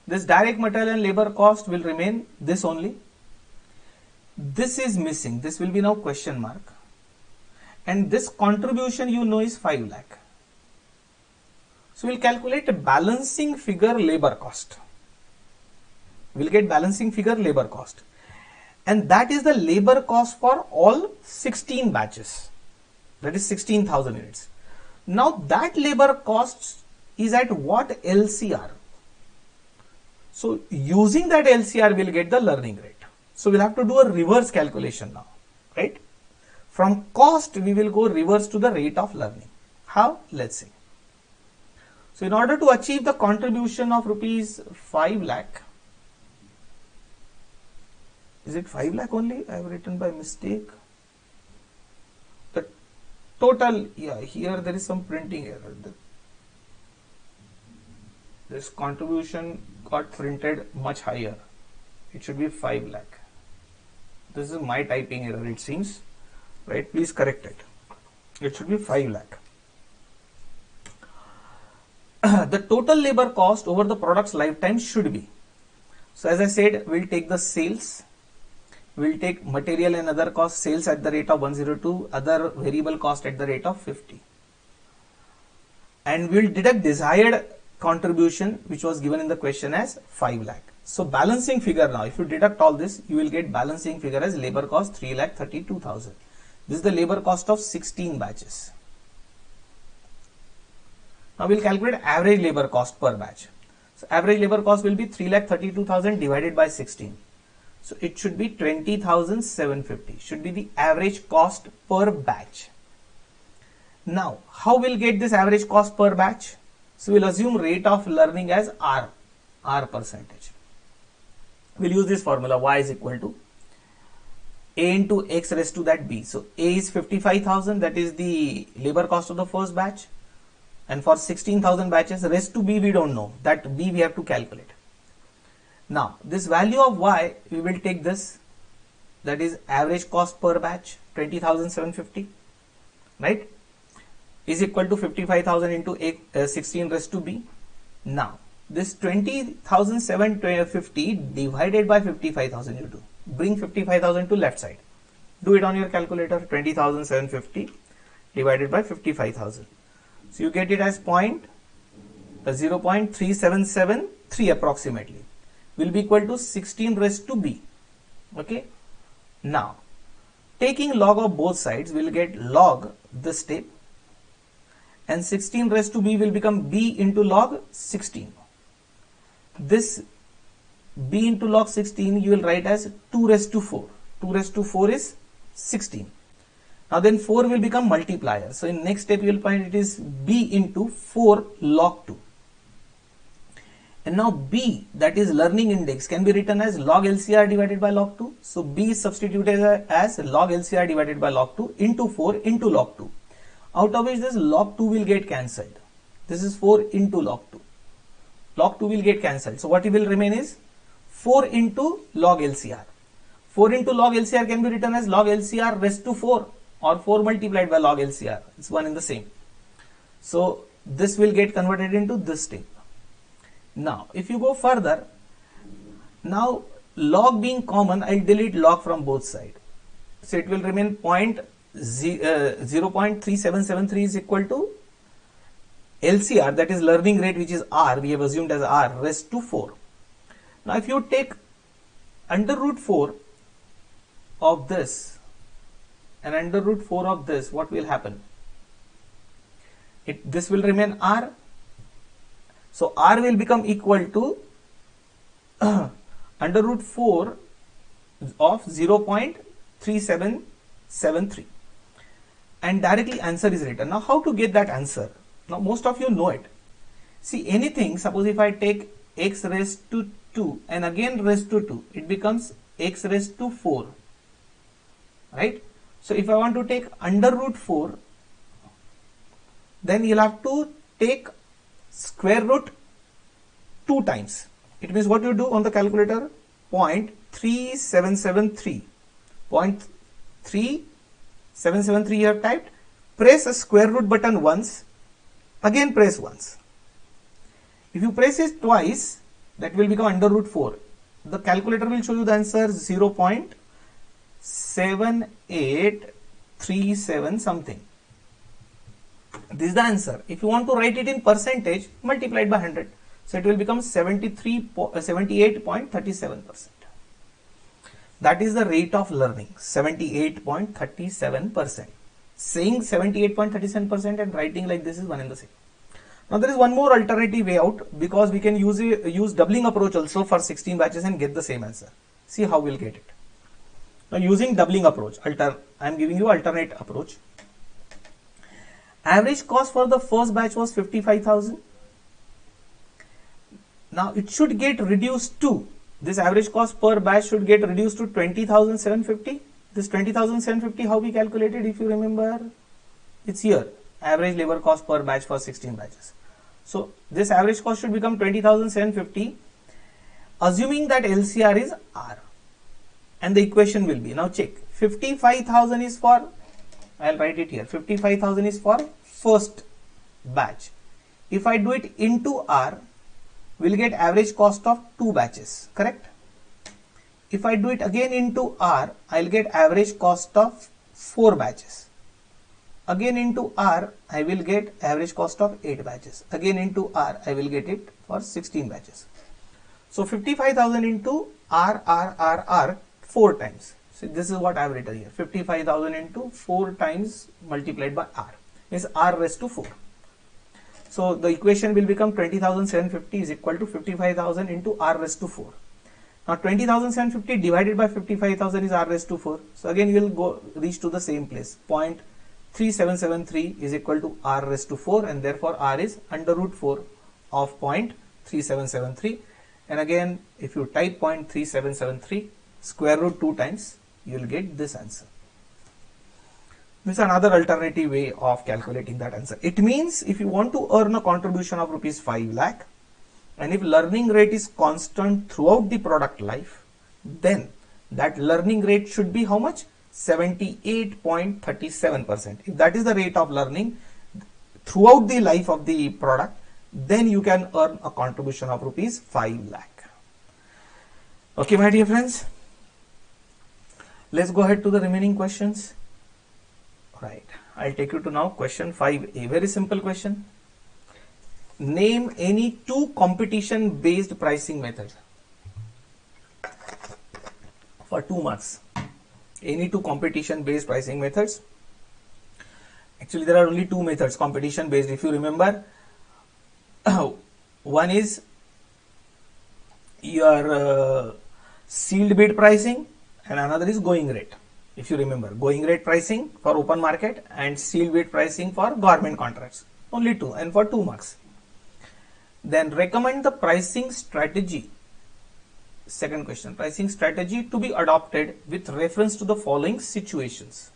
This direct material and labor cost will remain this only. This is missing. This will be now question mark. And this contribution you know is 5 lakh. So we'll calculate a balancing figure labor cost. We'll get balancing figure labor cost. And that is the labor cost for all 16 batches. That is 16,000 units. Now that labor cost is at what LCR? So using that LCR, we'll get the learning rate. So we'll have to do a reverse calculation now, right? From cost, we will go reverse to the rate of learning. How? Let's see. So in order to achieve the contribution of rupees 5 lakh, is it 5 lakh only? I have written by mistake. The total, yeah, here there is some printing error. This contribution got printed much higher. It should be 5 lakh. This is my typing error, it seems, right? Please correct it. It should be 5 lakh. The total labor cost over the product's lifetime should be. So as I said, we'll take the sales. We'll take material and other costs, sales at the rate of 102, other variable cost at the rate of 50. And we'll deduct desired contribution which was given in the question as 5 lakh. So balancing figure now, if you deduct all this, you will get balancing figure as labor cost 3,32,000. This is the labor cost of 16 batches. Now we'll calculate average labor cost per batch. So average labor cost will be 3,32,000 divided by 16. So it should be 20,750. Should be the average cost per batch. Now how we'll get this average cost per batch? So we'll assume rate of learning as R percentage. We'll use this formula, y is equal to A into X raised to that B. So A is 55,000, that is the labor cost of the first batch. And for 16,000 batches, raised to B we don't know. That B we have to calculate. Now this value of Y, we will take this, that is average cost per batch, 20,750, right? Is equal to 55,000 into 16 raised to B. Now this 20,750 divided by 55,000 you do. Bring 55,000 to left side. Do it on your calculator. 20,750 divided by 55,000. So you get it as 0.3773 approximately. Will be equal to 16 raised to B. Okay. Now taking log of both sides, we will get log this step. And 16 raised to B will become B into log 16. This b into log 16 you will write as 2 raised to 4. 2 raised to 4 is 16. Now then 4 will become multiplier. So in next step you will find it is b into 4 log 2. And now b, that is learning index, can be written as log LCR divided by log 2. So b is substituted as log LCR divided by log 2 into 4 into log 2. Out of which this log 2 will get cancelled. This is 4 into log 2. Log 2 will get cancelled. So what will remain is 4 into log LCR. 4 into log LCR can be written as log LCR raised to 4 or 4 multiplied by log LCR. It's one and the same. So this will get converted into this step. Now if you go further, now log being common, I'll delete log from both sides. So it will remain 0.3773 is equal to LCR, that is learning rate, which is R, we have assumed as R, raised to 4. Now if you take under root 4 of this and under root 4 of this, what will happen? This will remain R. So R will become equal to under root 4 of 0.3773, and directly answer is written. Now how to get that answer? Now most of you know it. See, anything, suppose if I take x raised to 2 and again raised to 2, it becomes x raised to 4, right? So if I want to take under root 4, then you'll have to take square root 2 times. It means what you do on the calculator, 0.3773, 0.3773 you have typed, press a square root button once, again press once. If you press it twice, that will become under root 4. The calculator will show you the answer 0.7837 something. This is the answer. If you want to write it in percentage, multiply it by 100. So it will become 78.37%. That is the rate of learning, 78.37%. Saying 78.37% and writing like this is one and the same. Now there is one more alternative way out, because we can use doubling approach also for 16 batches and get the same answer. See how we'll get it. Now using doubling approach, I am giving you alternate approach. Average cost for the first batch was 55,000. Now it should get reduced to, this average cost per batch should get reduced to 20,750. This 20,750, how we calculated, if you remember, it's here, average labor cost per batch for 16 batches. So this average cost should become 20,750, assuming that LCR is R. And the equation will be, now check, 55,000 is for, I'll write it here, 55,000 is for first batch. If I do it into R, we'll get average cost of 2 batches, correct? If I do it again into R, I'll get average cost of 4 batches. Again into R, I will get average cost of 8 batches. Again into R, I will get it for 16 batches. So 55,000 into R 4 times. So this is what I have written here. 55,000 into 4 times multiplied by R is R raised to 4. So the equation will become 20,750 is equal to 55,000 into R raised to 4. Now 20,750 divided by 55,000 is R raised to 4. So again you will reach to the same place. 0.3773 is equal to R raised to 4, and therefore R is under root 4 of 0.3773. And again, if you type 0.3773 square root 2 times, you will get this answer. This is another alternative way of calculating that answer. It means if you want to earn a contribution of rupees 5 lakh, and if learning rate is constant throughout the product life, then that learning rate should be how much? 78.37%. If that is the rate of learning throughout the life of the product, then you can earn a contribution of rupees 5 lakh. Okay, my dear friends. Let's go ahead to the remaining questions. Right, I'll take you to now question 5a. Very simple question. Name any 2 competition based pricing methods. For 2 marks. Any 2 competition based pricing methods. Actually there are only 2 methods competition based, if you remember. One is your sealed bid pricing and another is going rate. If you remember, going rate pricing for open market and sealed bid pricing for government contracts. Only two, and for 2 marks. Then recommend the pricing strategy. Second question, pricing strategy to be adopted with reference to the following situations.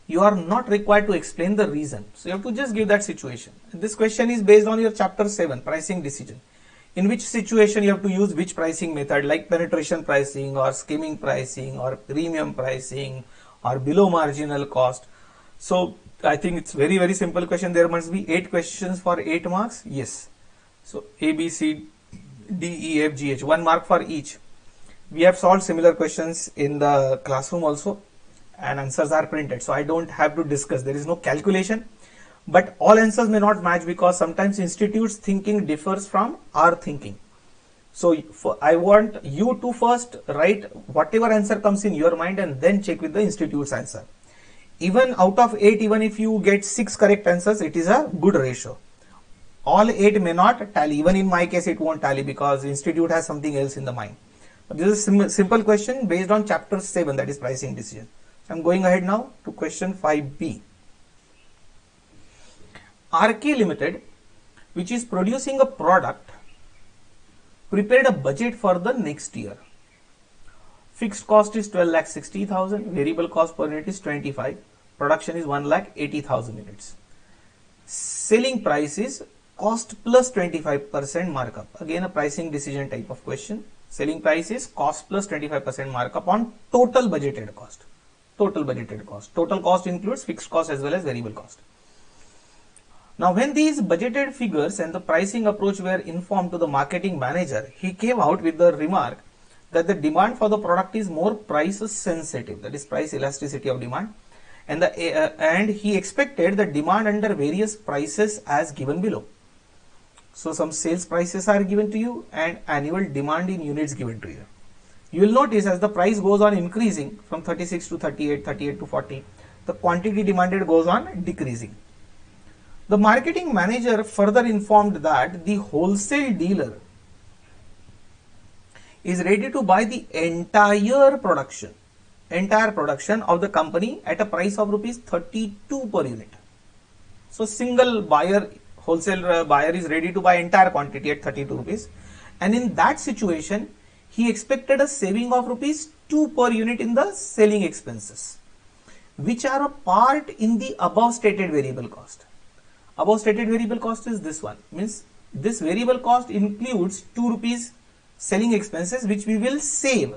You are not required to explain the reason. So you have to just give that situation. This question is based on your chapter 7, pricing decision. In which situation you have to use which pricing method, like penetration pricing or skimming pricing or premium pricing or below marginal cost. So I think it's very, very simple question. There must be 8 questions for 8 marks. Yes. So A, B, C, D, E, F, G, H, 1 mark for each. We have solved similar questions in the classroom also, and answers are printed. So I don't have to discuss. There is no calculation. But all answers may not match because sometimes institute's thinking differs from our thinking. So I want you to first write whatever answer comes in your mind and then check with the institute's answer. Even out of 8, even if you get 6 correct answers, it is a good ratio. All 8 may not tally. Even in my case, it won't tally because institute has something else in the mind. But this is a simple question based on chapter 7, that is pricing decision. I'm going ahead now to question 5b. RK Limited, which is producing a product, prepared a budget for the next year. Fixed cost is 12,60,000, variable cost per unit is 25, production is 1,80,000 units. Selling price is cost plus 25% markup. Again a pricing decision type of question. Selling price is cost plus 25% markup on total budgeted cost. Total budgeted cost. Total cost includes fixed cost as well as variable cost. Now when these budgeted figures and the pricing approach were informed to the marketing manager, he came out with the remark that the demand for the product is more price sensitive, that is price elasticity of demand, and he expected the demand under various prices as given below. So some sales prices are given to you and annual demand in units given to you. You will notice as the price goes on increasing from 36 to 38, 38 to 40, the quantity demanded goes on decreasing. The marketing manager further informed that the wholesale dealer is ready to buy the entire production of the company at a price of rupees 32 per unit. So single buyer, wholesale buyer is ready to buy entire quantity at 32 rupees, and in that situation he expected a saving of rupees 2 per unit in the selling expenses, which are a part in the above stated variable cost. Above stated variable cost is this one, means this variable cost includes 2 rupees selling expenses which we will save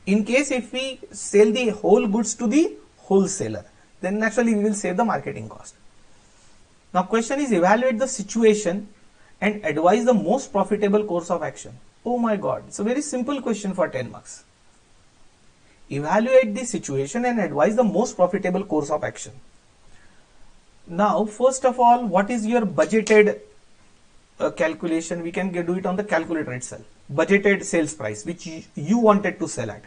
in case if we sell the whole goods to the wholesaler, then naturally we will save the marketing cost. Now question is evaluate the situation and advise the most profitable course of action. Oh my god, it's a very simple question for 10 marks. Evaluate the situation and advise the most profitable course of action. Now first of all, what is your budgeted calculation? We can do it on the calculator itself. Budgeted sales price which you wanted to sell at.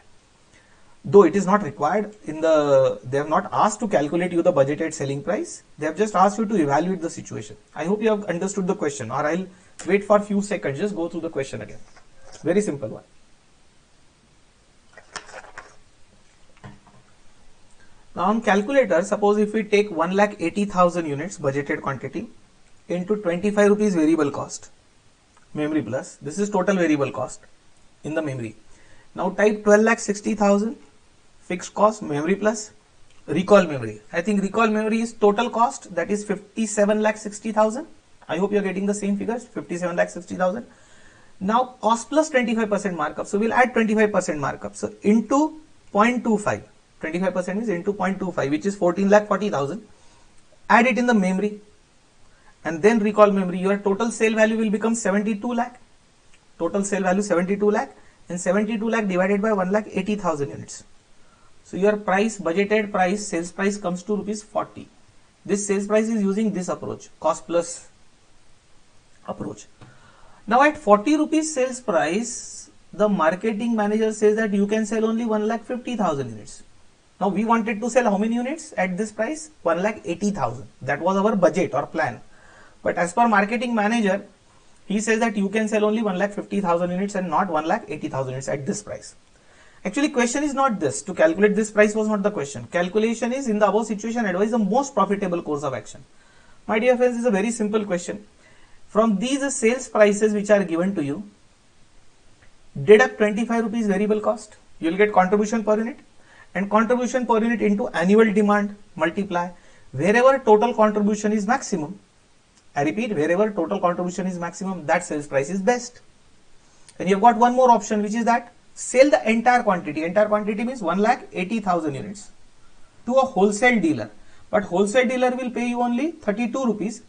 Though it is not required in the, they have not asked to calculate you the budgeted selling price. They have just asked you to evaluate the situation. I hope you have understood the question, or I'll wait for a few seconds, just go through the question again. Very simple one. Now on calculator, suppose if we take 1,80,000 units budgeted quantity into 25 rupees variable cost, memory plus, this is total variable cost in the memory. Now type 12,60,000 fixed cost, memory plus recall memory. I think recall memory is total cost, that is 57,60,000. I hope you are getting the same figures, 57,60,000. Now cost plus 25% markup. So we'll add 25% markup. So into 0.25. 25% is into 0.25, which is 14,40,000. Add it in the memory and then recall memory. Your total sale value will become 72 lakh. Total sale value 72 lakh, and 72 lakh divided by 1,80,000 units. So your price, budgeted price, sales price comes to rupees 40. This sales price is using this approach, cost plus approach. Now at 40 rupees sales price, the marketing manager says that you can sell only 1,50,000 units. Now we wanted to sell how many units at this price? 1,80,000. That was our budget or plan. But as per marketing manager, He says that you can sell only 1,50,000 units and not 1,80,000 units at this price. Actually, question is not this. To calculate this price was not the question. Calculation is, in the above situation, advise the most profitable course of action. My dear friends, this is a very simple question. From these sales prices which are given to you, deduct 25 rupees variable cost. You will get contribution per unit, and contribution per unit into annual demand, multiply. Wherever total contribution is maximum, I repeat, wherever total contribution is maximum, that sales price is best. And you have got one more option, which is that sell the entire quantity. Entire quantity means 1,80,000 units to a wholesale dealer. But wholesale dealer will pay you only 32 rupees.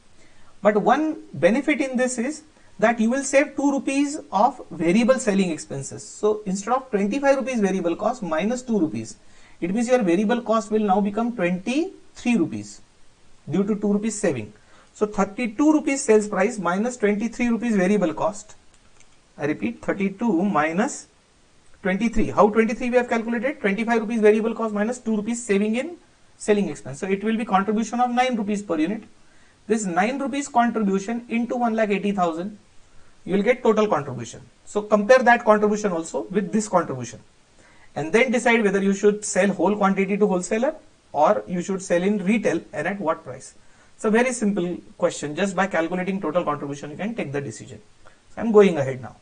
But one benefit in this is that you will save 2 rupees of variable selling expenses. So instead of 25 rupees variable cost minus 2 rupees, it means your variable cost will now become 23 rupees due to 2 rupees saving. So 32 rupees sales price minus 23 rupees variable cost. I repeat, 32 minus 23. How 23 we have calculated? 25 rupees variable cost minus 2 rupees saving in selling expense. So it will be contribution of 9 rupees per unit. This 9 rupees contribution into 1,80,000, you will get total contribution. So compare that contribution also with this contribution, and then decide whether you should sell whole quantity to wholesaler or you should sell in retail, and at what price. It's a very simple question. Just by calculating total contribution, you can take the decision. So I'm going ahead now.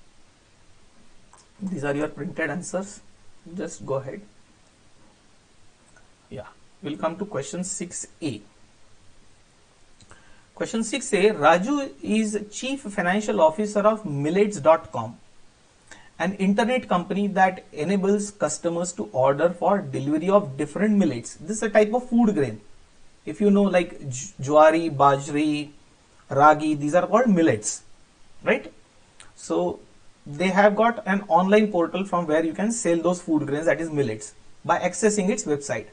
These are your printed answers. Just go ahead. Yeah, we'll come to question 6A. Question 6A, Raju is Chief Financial Officer of Millets.com, an internet company that enables customers to order for delivery of different millets. This is a type of food grain. If you know, like jowari, bajri, ragi, these are called millets, right? So they have got an online portal from where you can sell those food grains, that is millets, by accessing its website.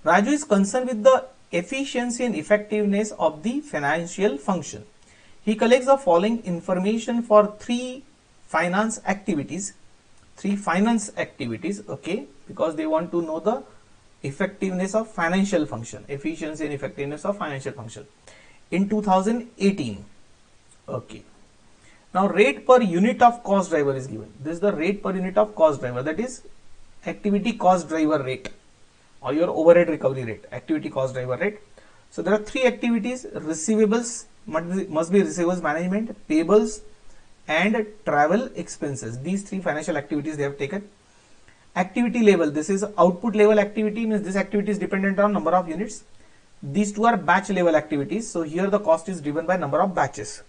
Raju is concerned with the efficiency and effectiveness of the financial function. He collects the following information for three finance activities, okay, because they want to know the effectiveness of financial function, efficiency and effectiveness of financial function in 2018. Okay. Now rate per unit of cost driver is given. This is the rate per unit of cost driver, that is activity cost driver rate or your overhead recovery rate, activity cost driver rate. So there are three activities: receivables, must be receivables management, payables and travel expenses. These three financial activities they have taken. Activity level, this is output level activity, means this activity is dependent on number of units. These two are batch level activities. So here the cost is driven by number of batches.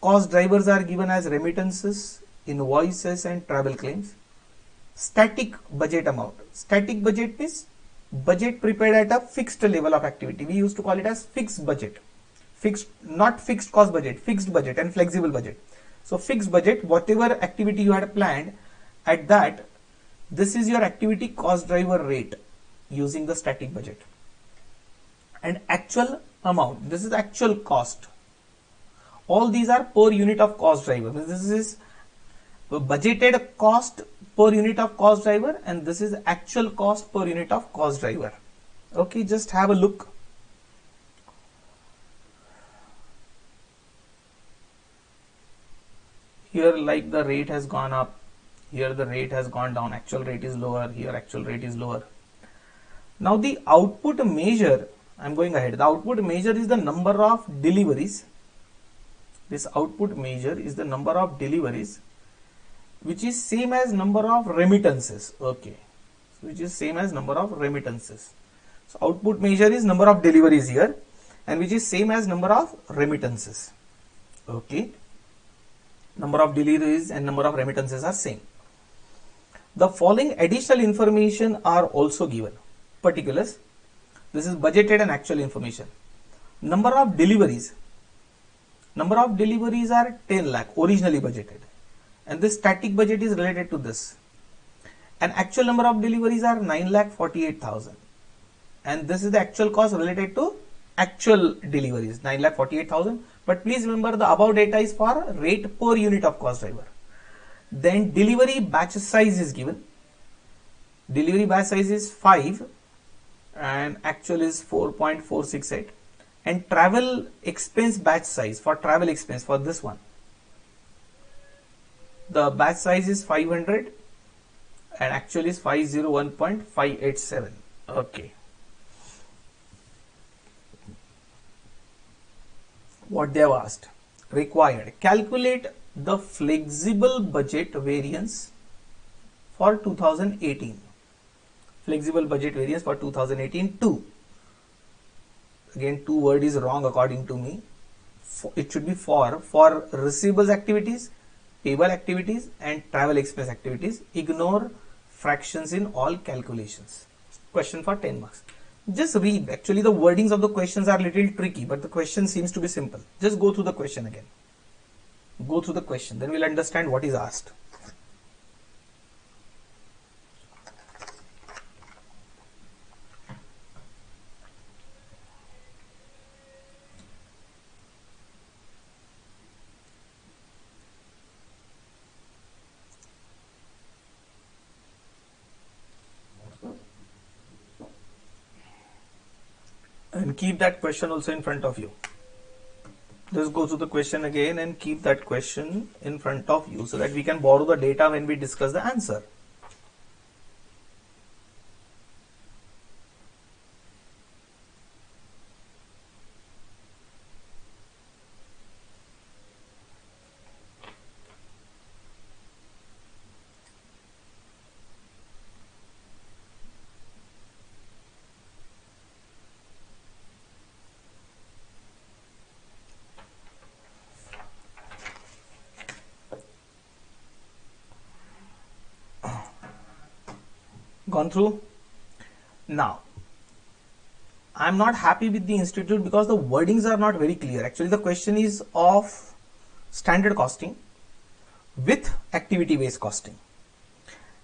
Cost drivers are given as remittances, invoices and travel claims. Static budget amount. Static budget means budget prepared at a fixed level of activity. We used to call it as fixed budget. Fixed, not fixed cost budget, fixed budget and flexible budget. So fixed budget, whatever activity you had planned, at that, this is your activity cost driver rate using the static budget. And actual amount, this is actual cost. All these are per unit of cost driver. This is budgeted cost per unit of cost driver, and this is actual cost per unit of cost driver. Okay, just have a look. Here, like, the rate has gone up, here the rate has gone down, actual rate is lower, here actual rate is lower. Now the output measure, I'm going ahead, the output measure is the number of deliveries. This output measure is the number of deliveries, which is same as number of remittances. Okay, so which is same as number of remittances. So output measure is number of deliveries here, and which is same as number of remittances. Okay, number of deliveries and number of remittances are same. The following additional information are also given. Particulars. This is budgeted and actual information. Number of deliveries. Number of deliveries are 10 lakh originally budgeted, and this static budget is related to this. And actual number of deliveries are 9,48,000, and this is the actual cost related to actual deliveries, 9,48,000. But please remember, the above data is for rate per unit of cost driver. Then delivery batch size is given. Delivery batch size is 5 and actual is 4.468. And travel expense batch size, for travel expense for this one, The batch size is 500 and actual is 501.587. Okay. What they have asked: required, calculate the flexible budget variance for 2018. Flexible budget variance for 2018 2. Again, two word is wrong according to me. It should be for receivables activities, payable activities and travel expense activities. Ignore fractions in all calculations. Question for 10 marks. Just read. Actually, the wordings of the questions are little tricky, but the question seems to be simple. Just go through the question again. Go through the question, then we'll understand what is asked. And keep that question also in front of you. Just go to the question again and keep that question in front of you so that we can borrow the data when we discuss the answer. Gone through? Now, I am not happy with the institute because the wordings are not very clear. Actually, the question is of standard costing with activity based costing.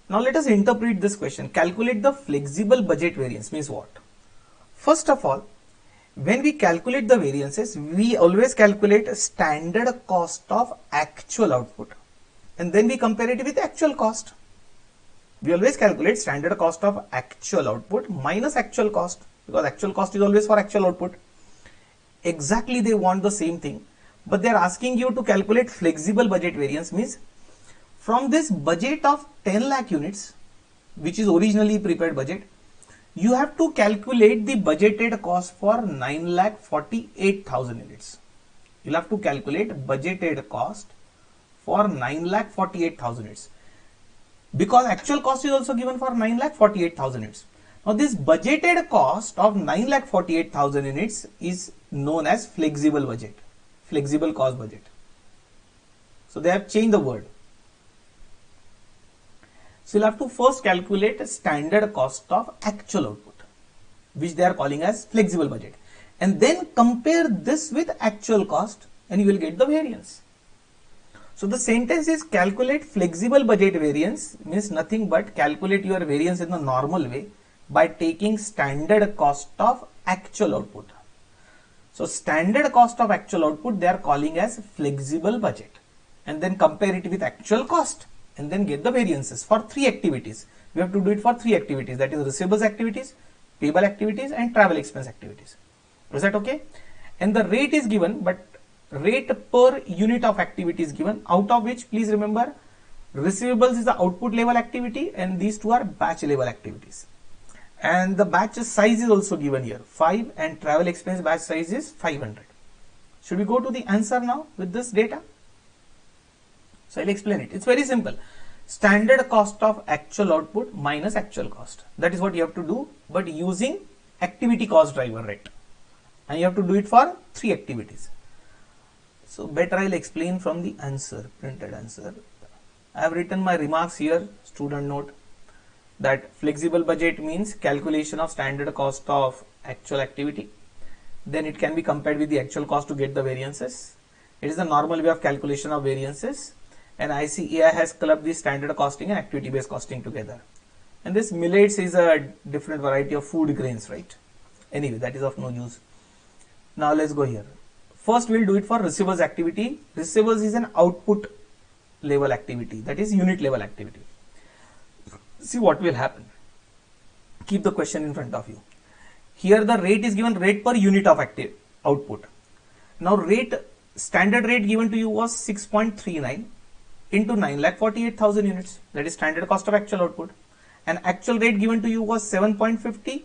Now, let us interpret this question. Calculate the flexible budget variance means what? First of all, when we calculate the variances, we always calculate standard cost of actual output and then we compare it with actual cost. We always calculate standard cost of actual output minus actual cost, because actual cost is always for actual output. Exactly, they want the same thing, but they are asking you to calculate flexible budget variance. Means from this budget of 10 lakh units, which is originally prepared budget, you have to calculate the budgeted cost for 9,48,000 units. You'll have to calculate budgeted cost for 9,48,000 units, because actual cost is also given for 9,48,000 units. Now this budgeted cost of 9,48,000 units is known as flexible budget, flexible cost budget. So they have changed the word. So you'll have to first calculate standard cost of actual output, which they are calling as flexible budget, and then compare this with actual cost and you will get the variance. So the sentence is calculate flexible budget variance means nothing but calculate your variance in the normal way by taking standard cost of actual output. So standard cost of actual output they are calling as flexible budget, and then compare it with actual cost and then get the variances for three activities. We have to do it for three activities, that is receivables activities, payable activities and travel expense activities. Is that okay? And the rate is given, but rate per unit of activity is given, out of which please remember receivables is the output level activity and these two are batch level activities, and the batch size is also given here 5 and travel expense batch size is 500. Should we go to the answer now with this data? So I'll explain it. It's very simple. Standard cost of actual output minus actual cost, that is what you have to do, but using activity cost driver rate, and you have to do it for three activities. So better I'll explain from the answer, printed answer. I have written my remarks here, student note, that flexible budget means calculation of standard cost of actual activity. Then it can be compared with the actual cost to get the variances. It is the normal way of calculation of variances. And ICAI has clubbed the standard costing and activity based costing together. And this millets is a different variety of food grains, right? Anyway, that is of no use. Now let's go here. First we'll do it for receivables activity. Receivables is an output level activity, that is unit level activity. See what will happen. Keep the question in front of you. Here the rate is given, rate per unit of output. Now standard rate given to you was 6.39 into 9,48,000 units. That is standard cost of actual output. And actual rate given to you was 7.50.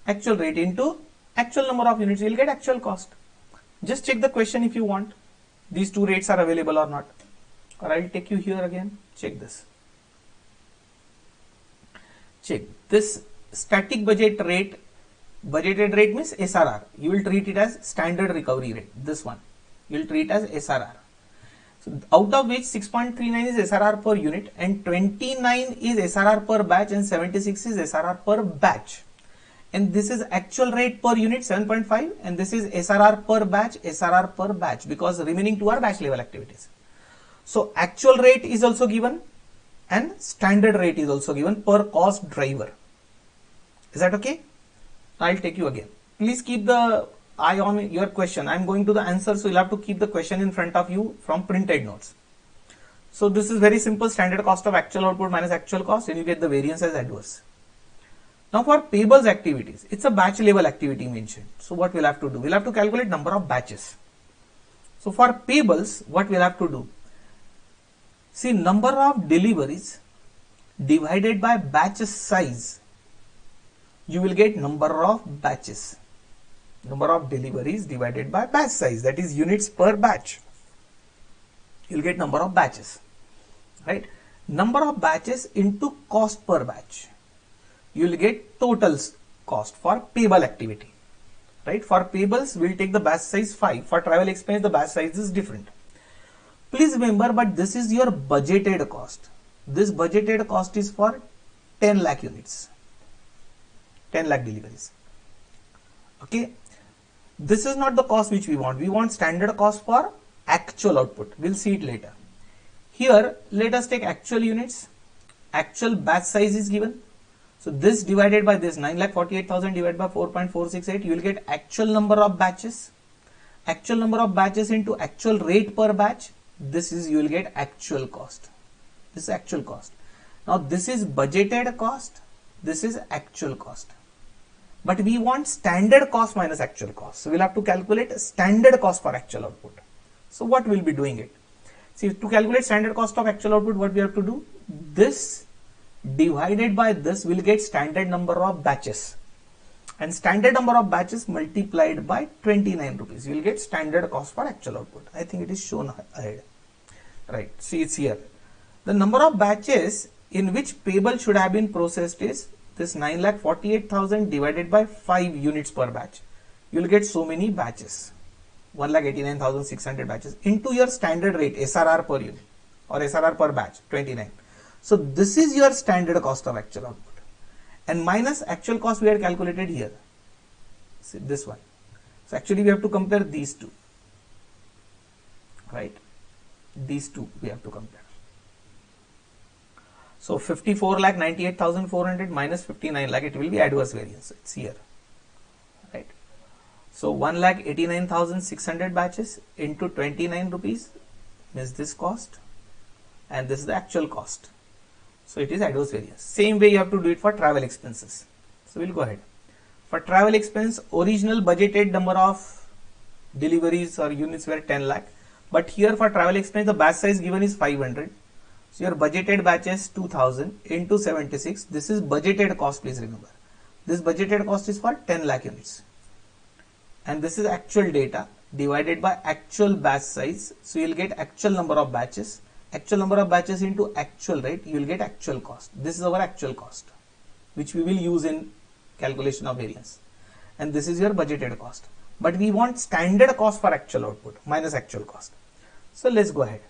Actual rate into actual number of units, you will get actual cost. Just check the question if you want. These two rates are available or not. Or I will take you here again. Check this. Check this static budget rate. Budgeted rate means SRR. You will treat it as standard recovery rate. This one you will treat as SRR. So out of which 6.39 is SRR per unit and 29 is SRR per batch and 76 is SRR per batch. And this is actual rate per unit 7.5 and this is SRR per batch because remaining two are batch level activities. So actual rate is also given and standard rate is also given per cost driver. Is that okay? I'll take you again. Please keep the eye on your question. I'm going to the answer, so you'll have to keep the question in front of you from printed notes. So this is very simple, standard cost of actual output minus actual cost, and you get the variance as adverse. Now for payables activities, it's a batch level activity mentioned. So what we'll have to do? We'll have to calculate number of batches. So for payables, what we'll have to do? See, number of deliveries divided by batch size. You will get number of batches. Number of deliveries divided by batch size, that is units per batch. You'll get number of batches, right? Number of batches into cost per batch. You will get total cost for payable activity, right? For payables, we'll take the batch size 5. For travel expense, the batch size is different. Please remember, but this is your budgeted cost. This budgeted cost is for 10 lakh units. 10 lakh deliveries. Okay. This is not the cost which we want. We want standard cost for actual output. We'll see it later. Here, let us take actual units. Actual batch size is given. So this divided by this 9,48,000 divided by 4.468, you will get actual number of batches. Actual number of batches into actual rate per batch. This is, you will get actual cost. This is actual cost. Now this is budgeted cost. This is actual cost. But we want standard cost minus actual cost. So we'll have to calculate standard cost for actual output. So what we'll be doing it? See, to calculate standard cost of actual output, what we have to do? This divided by this will get standard number of batches. And standard number of batches multiplied by 29 rupees. You will get standard cost for actual output. I think it is shown ahead. Right. See, it's here. The number of batches in which payable should have been processed is this 9,48,000 divided by 5 units per batch. You will get so many batches. 1,89,600 batches into your standard rate SRR per unit or SRR per batch 29. So this is your standard cost of actual output. And minus actual cost we had calculated here. See this one. So actually we have to compare these two. Right? These two we have to compare. So 54,98,400 minus 59 lakh, it will be adverse variance. It's here. Right? So 1,89,600 batches into 29 rupees is this cost. And this is the actual cost. So it is adverse variance. Same way you have to do it for travel expenses. So we'll go ahead. For travel expense, original budgeted number of deliveries or units were 10 lakh. But here for travel expense, the batch size given is 500. So your budgeted batches 2000 into 76. This is budgeted cost, please remember. This budgeted cost is for 10 lakh units. And this is actual data divided by actual batch size. So you will get actual number of batches. Actual number of batches into actual rate, you will get actual cost. This is our actual cost, which we will use in calculation of variance. And this is your budgeted cost. But we want standard cost for actual output minus actual cost. So let's go ahead.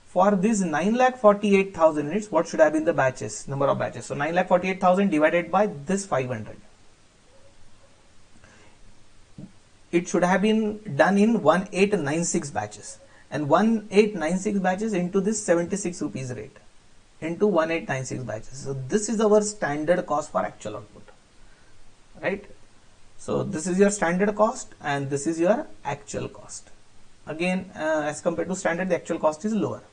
For this 9,48,000 units, what should have been the batches, number of batches? So 9,48,000 divided by this 500. It should have been done in 1896 batches. And 1896 batches into this 76 rupees rate into 1896 batches. So this is our standard cost for actual output, right? So this is your standard cost and this is your actual cost. Again, as compared to standard, the actual cost is lower.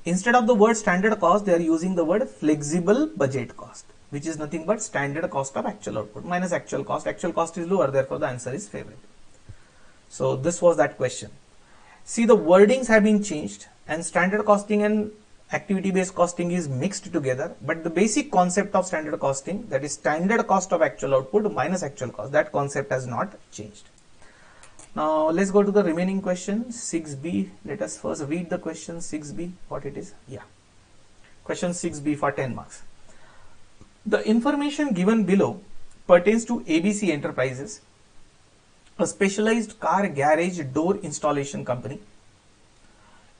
Instead of the word standard cost, they are using the word flexible budget cost, which is nothing but standard cost of actual output minus actual cost. Actual cost is lower, therefore the answer is favorable. So this was that question. See, the wordings have been changed and standard costing and activity based costing is mixed together, but the basic concept of standard costing, that is standard cost of actual output minus actual cost, that concept has not changed. Now let's go to the remaining question 6b. Let us first read the question 6b, what it is. Yeah, question 6b for 10 marks. The information given below pertains to ABC Enterprises, a specialized car garage door installation company.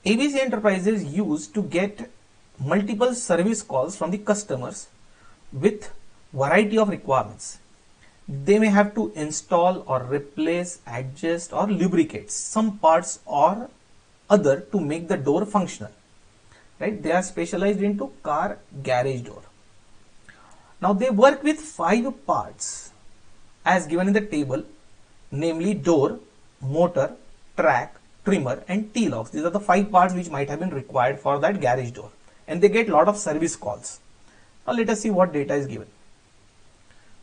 ABC Enterprises used to get multiple service calls from the customers with variety of requirements. They may have to install or replace, adjust or lubricate some parts or other to make the door functional. Right? They are specialized into car garage door. Now they work with 5 parts as given in the table, namely door, motor, track, trimmer and T-locks. These are the 5 parts which might have been required for that garage door, and they get lot of service calls. Now let us see what data is given.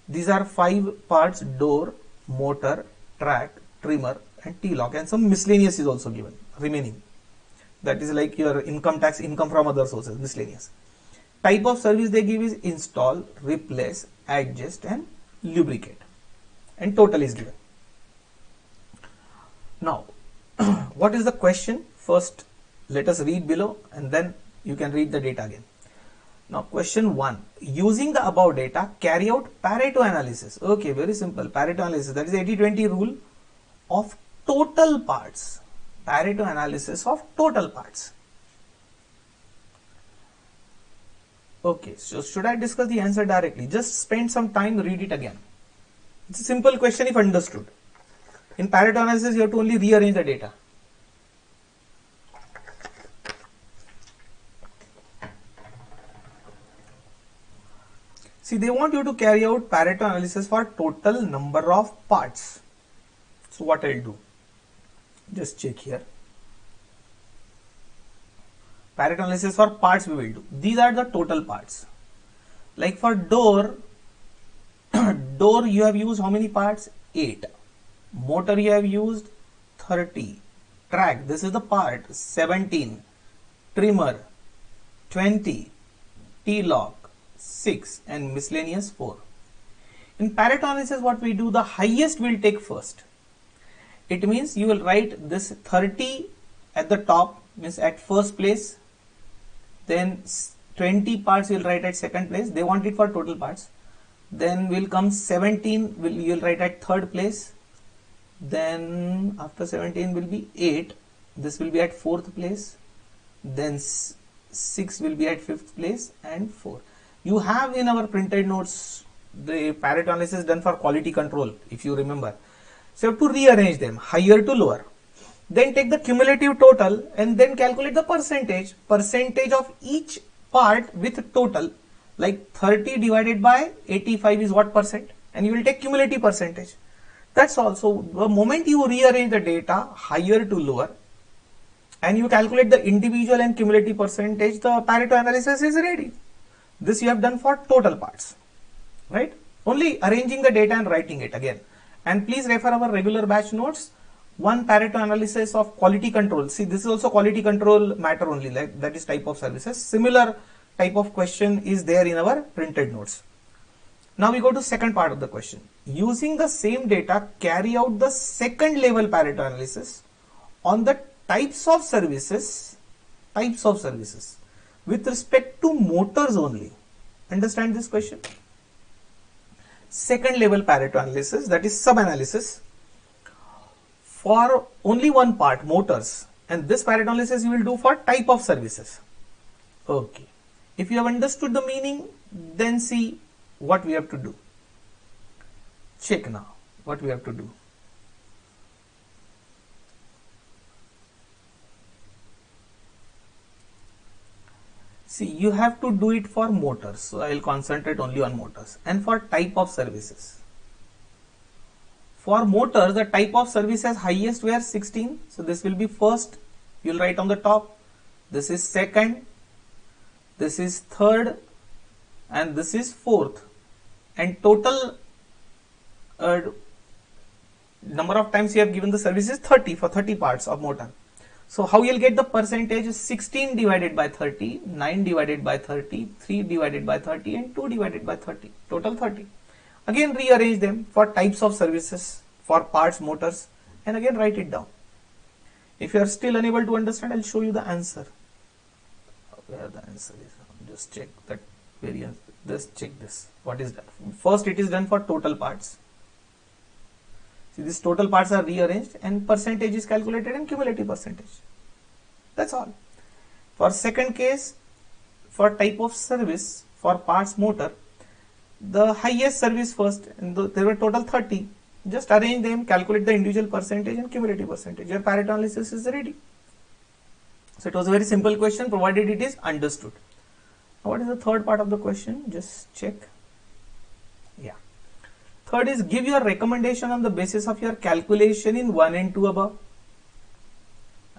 These are 5 parts: door, motor, track, trimmer and T-lock, and some miscellaneous is also given remaining. That is like your income tax, income from other sources, miscellaneous. Type of service they give is install, replace, adjust and lubricate, and total is given. Now what is the question? First let us read below and then you can read the data again. Now question 1, using the above data carry out Pareto analysis. Okay, very simple. Pareto analysis, that is 80-20 rule of total parts. Pareto analysis of total parts. Okay, so should I discuss the answer directly? Just spend some time, read it again. It's a simple question if understood. In Pareto analysis, you have to only rearrange the data. See, they want you to carry out Pareto analysis for total number of parts. So what I'll do, just check here. Pareto analysis for parts we will do. These are the total parts. Like for door, door you have used how many parts? 8. Motor you have used 30. Track, this is the part, 17. Trimmer 20. T-lock 6 and miscellaneous 4. In Pareto analysis what we do, the highest we'll take first. It means you will write this 30 at the top, means at first place, then 20 parts you will write at second place. They want it for total parts. Then will come 17, you will write at third place. Then after 17 will be 8, this will be at fourth place. Then 6 will be at fifth place and 4. You have in our printed notes the Pareto analysis done for quality control, if you remember. So you have to rearrange them higher to lower. Then take the cumulative total and then calculate the percentage of each part with total. Like 30 divided by 85 is what percent, and you will take cumulative percentage. That's also the moment you rearrange the data higher to lower and you calculate the individual and cumulative percentage, the Pareto analysis is ready. This you have done for total parts, right? Only arranging the data and writing it again. And please refer our regular batch notes. One Pareto analysis of quality control. See, this is also quality control matter only, like that is type of services. Similar type of question is there in our printed notes. Now we go to second part of the question. Using the same data, carry out the second level Pareto analysis on the types of services with respect to motors only. Understand this question? Second level Pareto analysis, that is sub analysis for only one part, motors, and this Pareto analysis you will do for type of services. Okay, if you have understood the meaning, then see what we have to do. Check now what we have to do. See, you have to do it for motors, so I will concentrate only on motors, and for type of services. For motors, the type of services highest were 16, so this will be first, you will write on the top, this is second, this is third, and this is fourth, and total number of times you have given the service is 30 for 30 parts of motor. So how you'll get the percentage is 16 divided by 30, 9 divided by 30, 3 divided by 30 and 2 divided by 30, total 30. Again rearrange them for types of services, for parts, motors, and again write it down. If you are still unable to understand, I'll show you the answer. Where the answer is, just check that variance, just check this, what is that. First it is done for total parts. See, these total parts are rearranged and percentage is calculated in cumulative percentage. That's all. For second case, for type of service, for parts, motor, the highest service first, and there were total 30. Just arrange them, calculate the individual percentage and cumulative percentage. Your Pareto analysis is ready. So it was a very simple question, provided it is understood. Now what is the third part of the question? Just check. Yeah. Third is give your recommendation on the basis of your calculation in 1 and 2 above.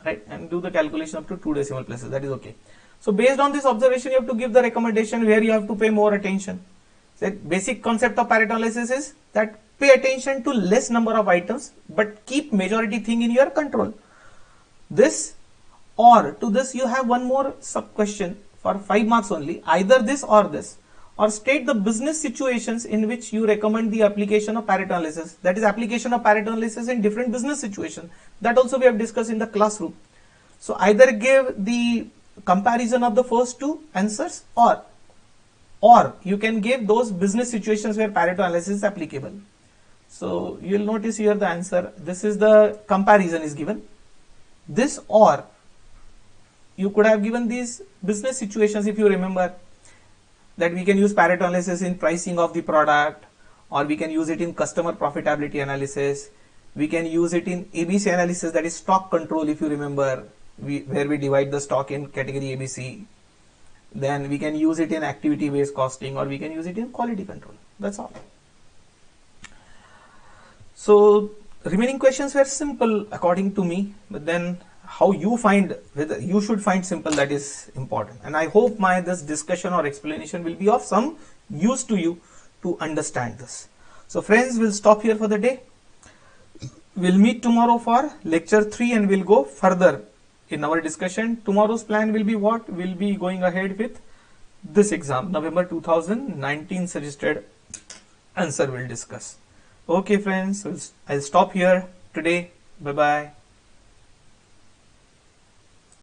Right, and do the calculation up to 2 decimal places. That is okay. So based on this observation, you have to give the recommendation where you have to pay more attention. The basic concept of Pareto analysis is that pay attention to less number of items, but keep majority thing in your control. This or to this you have one more sub question for 5 marks only, either this, or state the business situations in which you recommend the application of Pareto analysis. That is application of Pareto analysis in different business situations. That also we have discussed in the classroom. So either give the comparison of the first two answers, or you can give those business situations where Pareto analysis is applicable. So you will notice here the answer. This is the comparison is given. This, or you could have given these business situations, if you remember, that we can use Pareto analysis in pricing of the product, or we can use it in customer profitability analysis. We can use it in ABC analysis, that is stock control, if you remember, where we divide the stock in category ABC. Then we can use it in activity based costing, or we can use it in quality control. That's all. So remaining questions were simple according to me, but then how you find, whether you should find simple, that is important. And I hope this discussion or explanation will be of some use to you to understand this. So friends, we'll stop here for the day. We'll meet tomorrow for lecture 3 and we'll go further in our discussion. Tomorrow's plan will be what? We'll be going ahead with this exam, November 2019 suggested answer we'll discuss. Okay friends, I'll stop here today. Bye bye.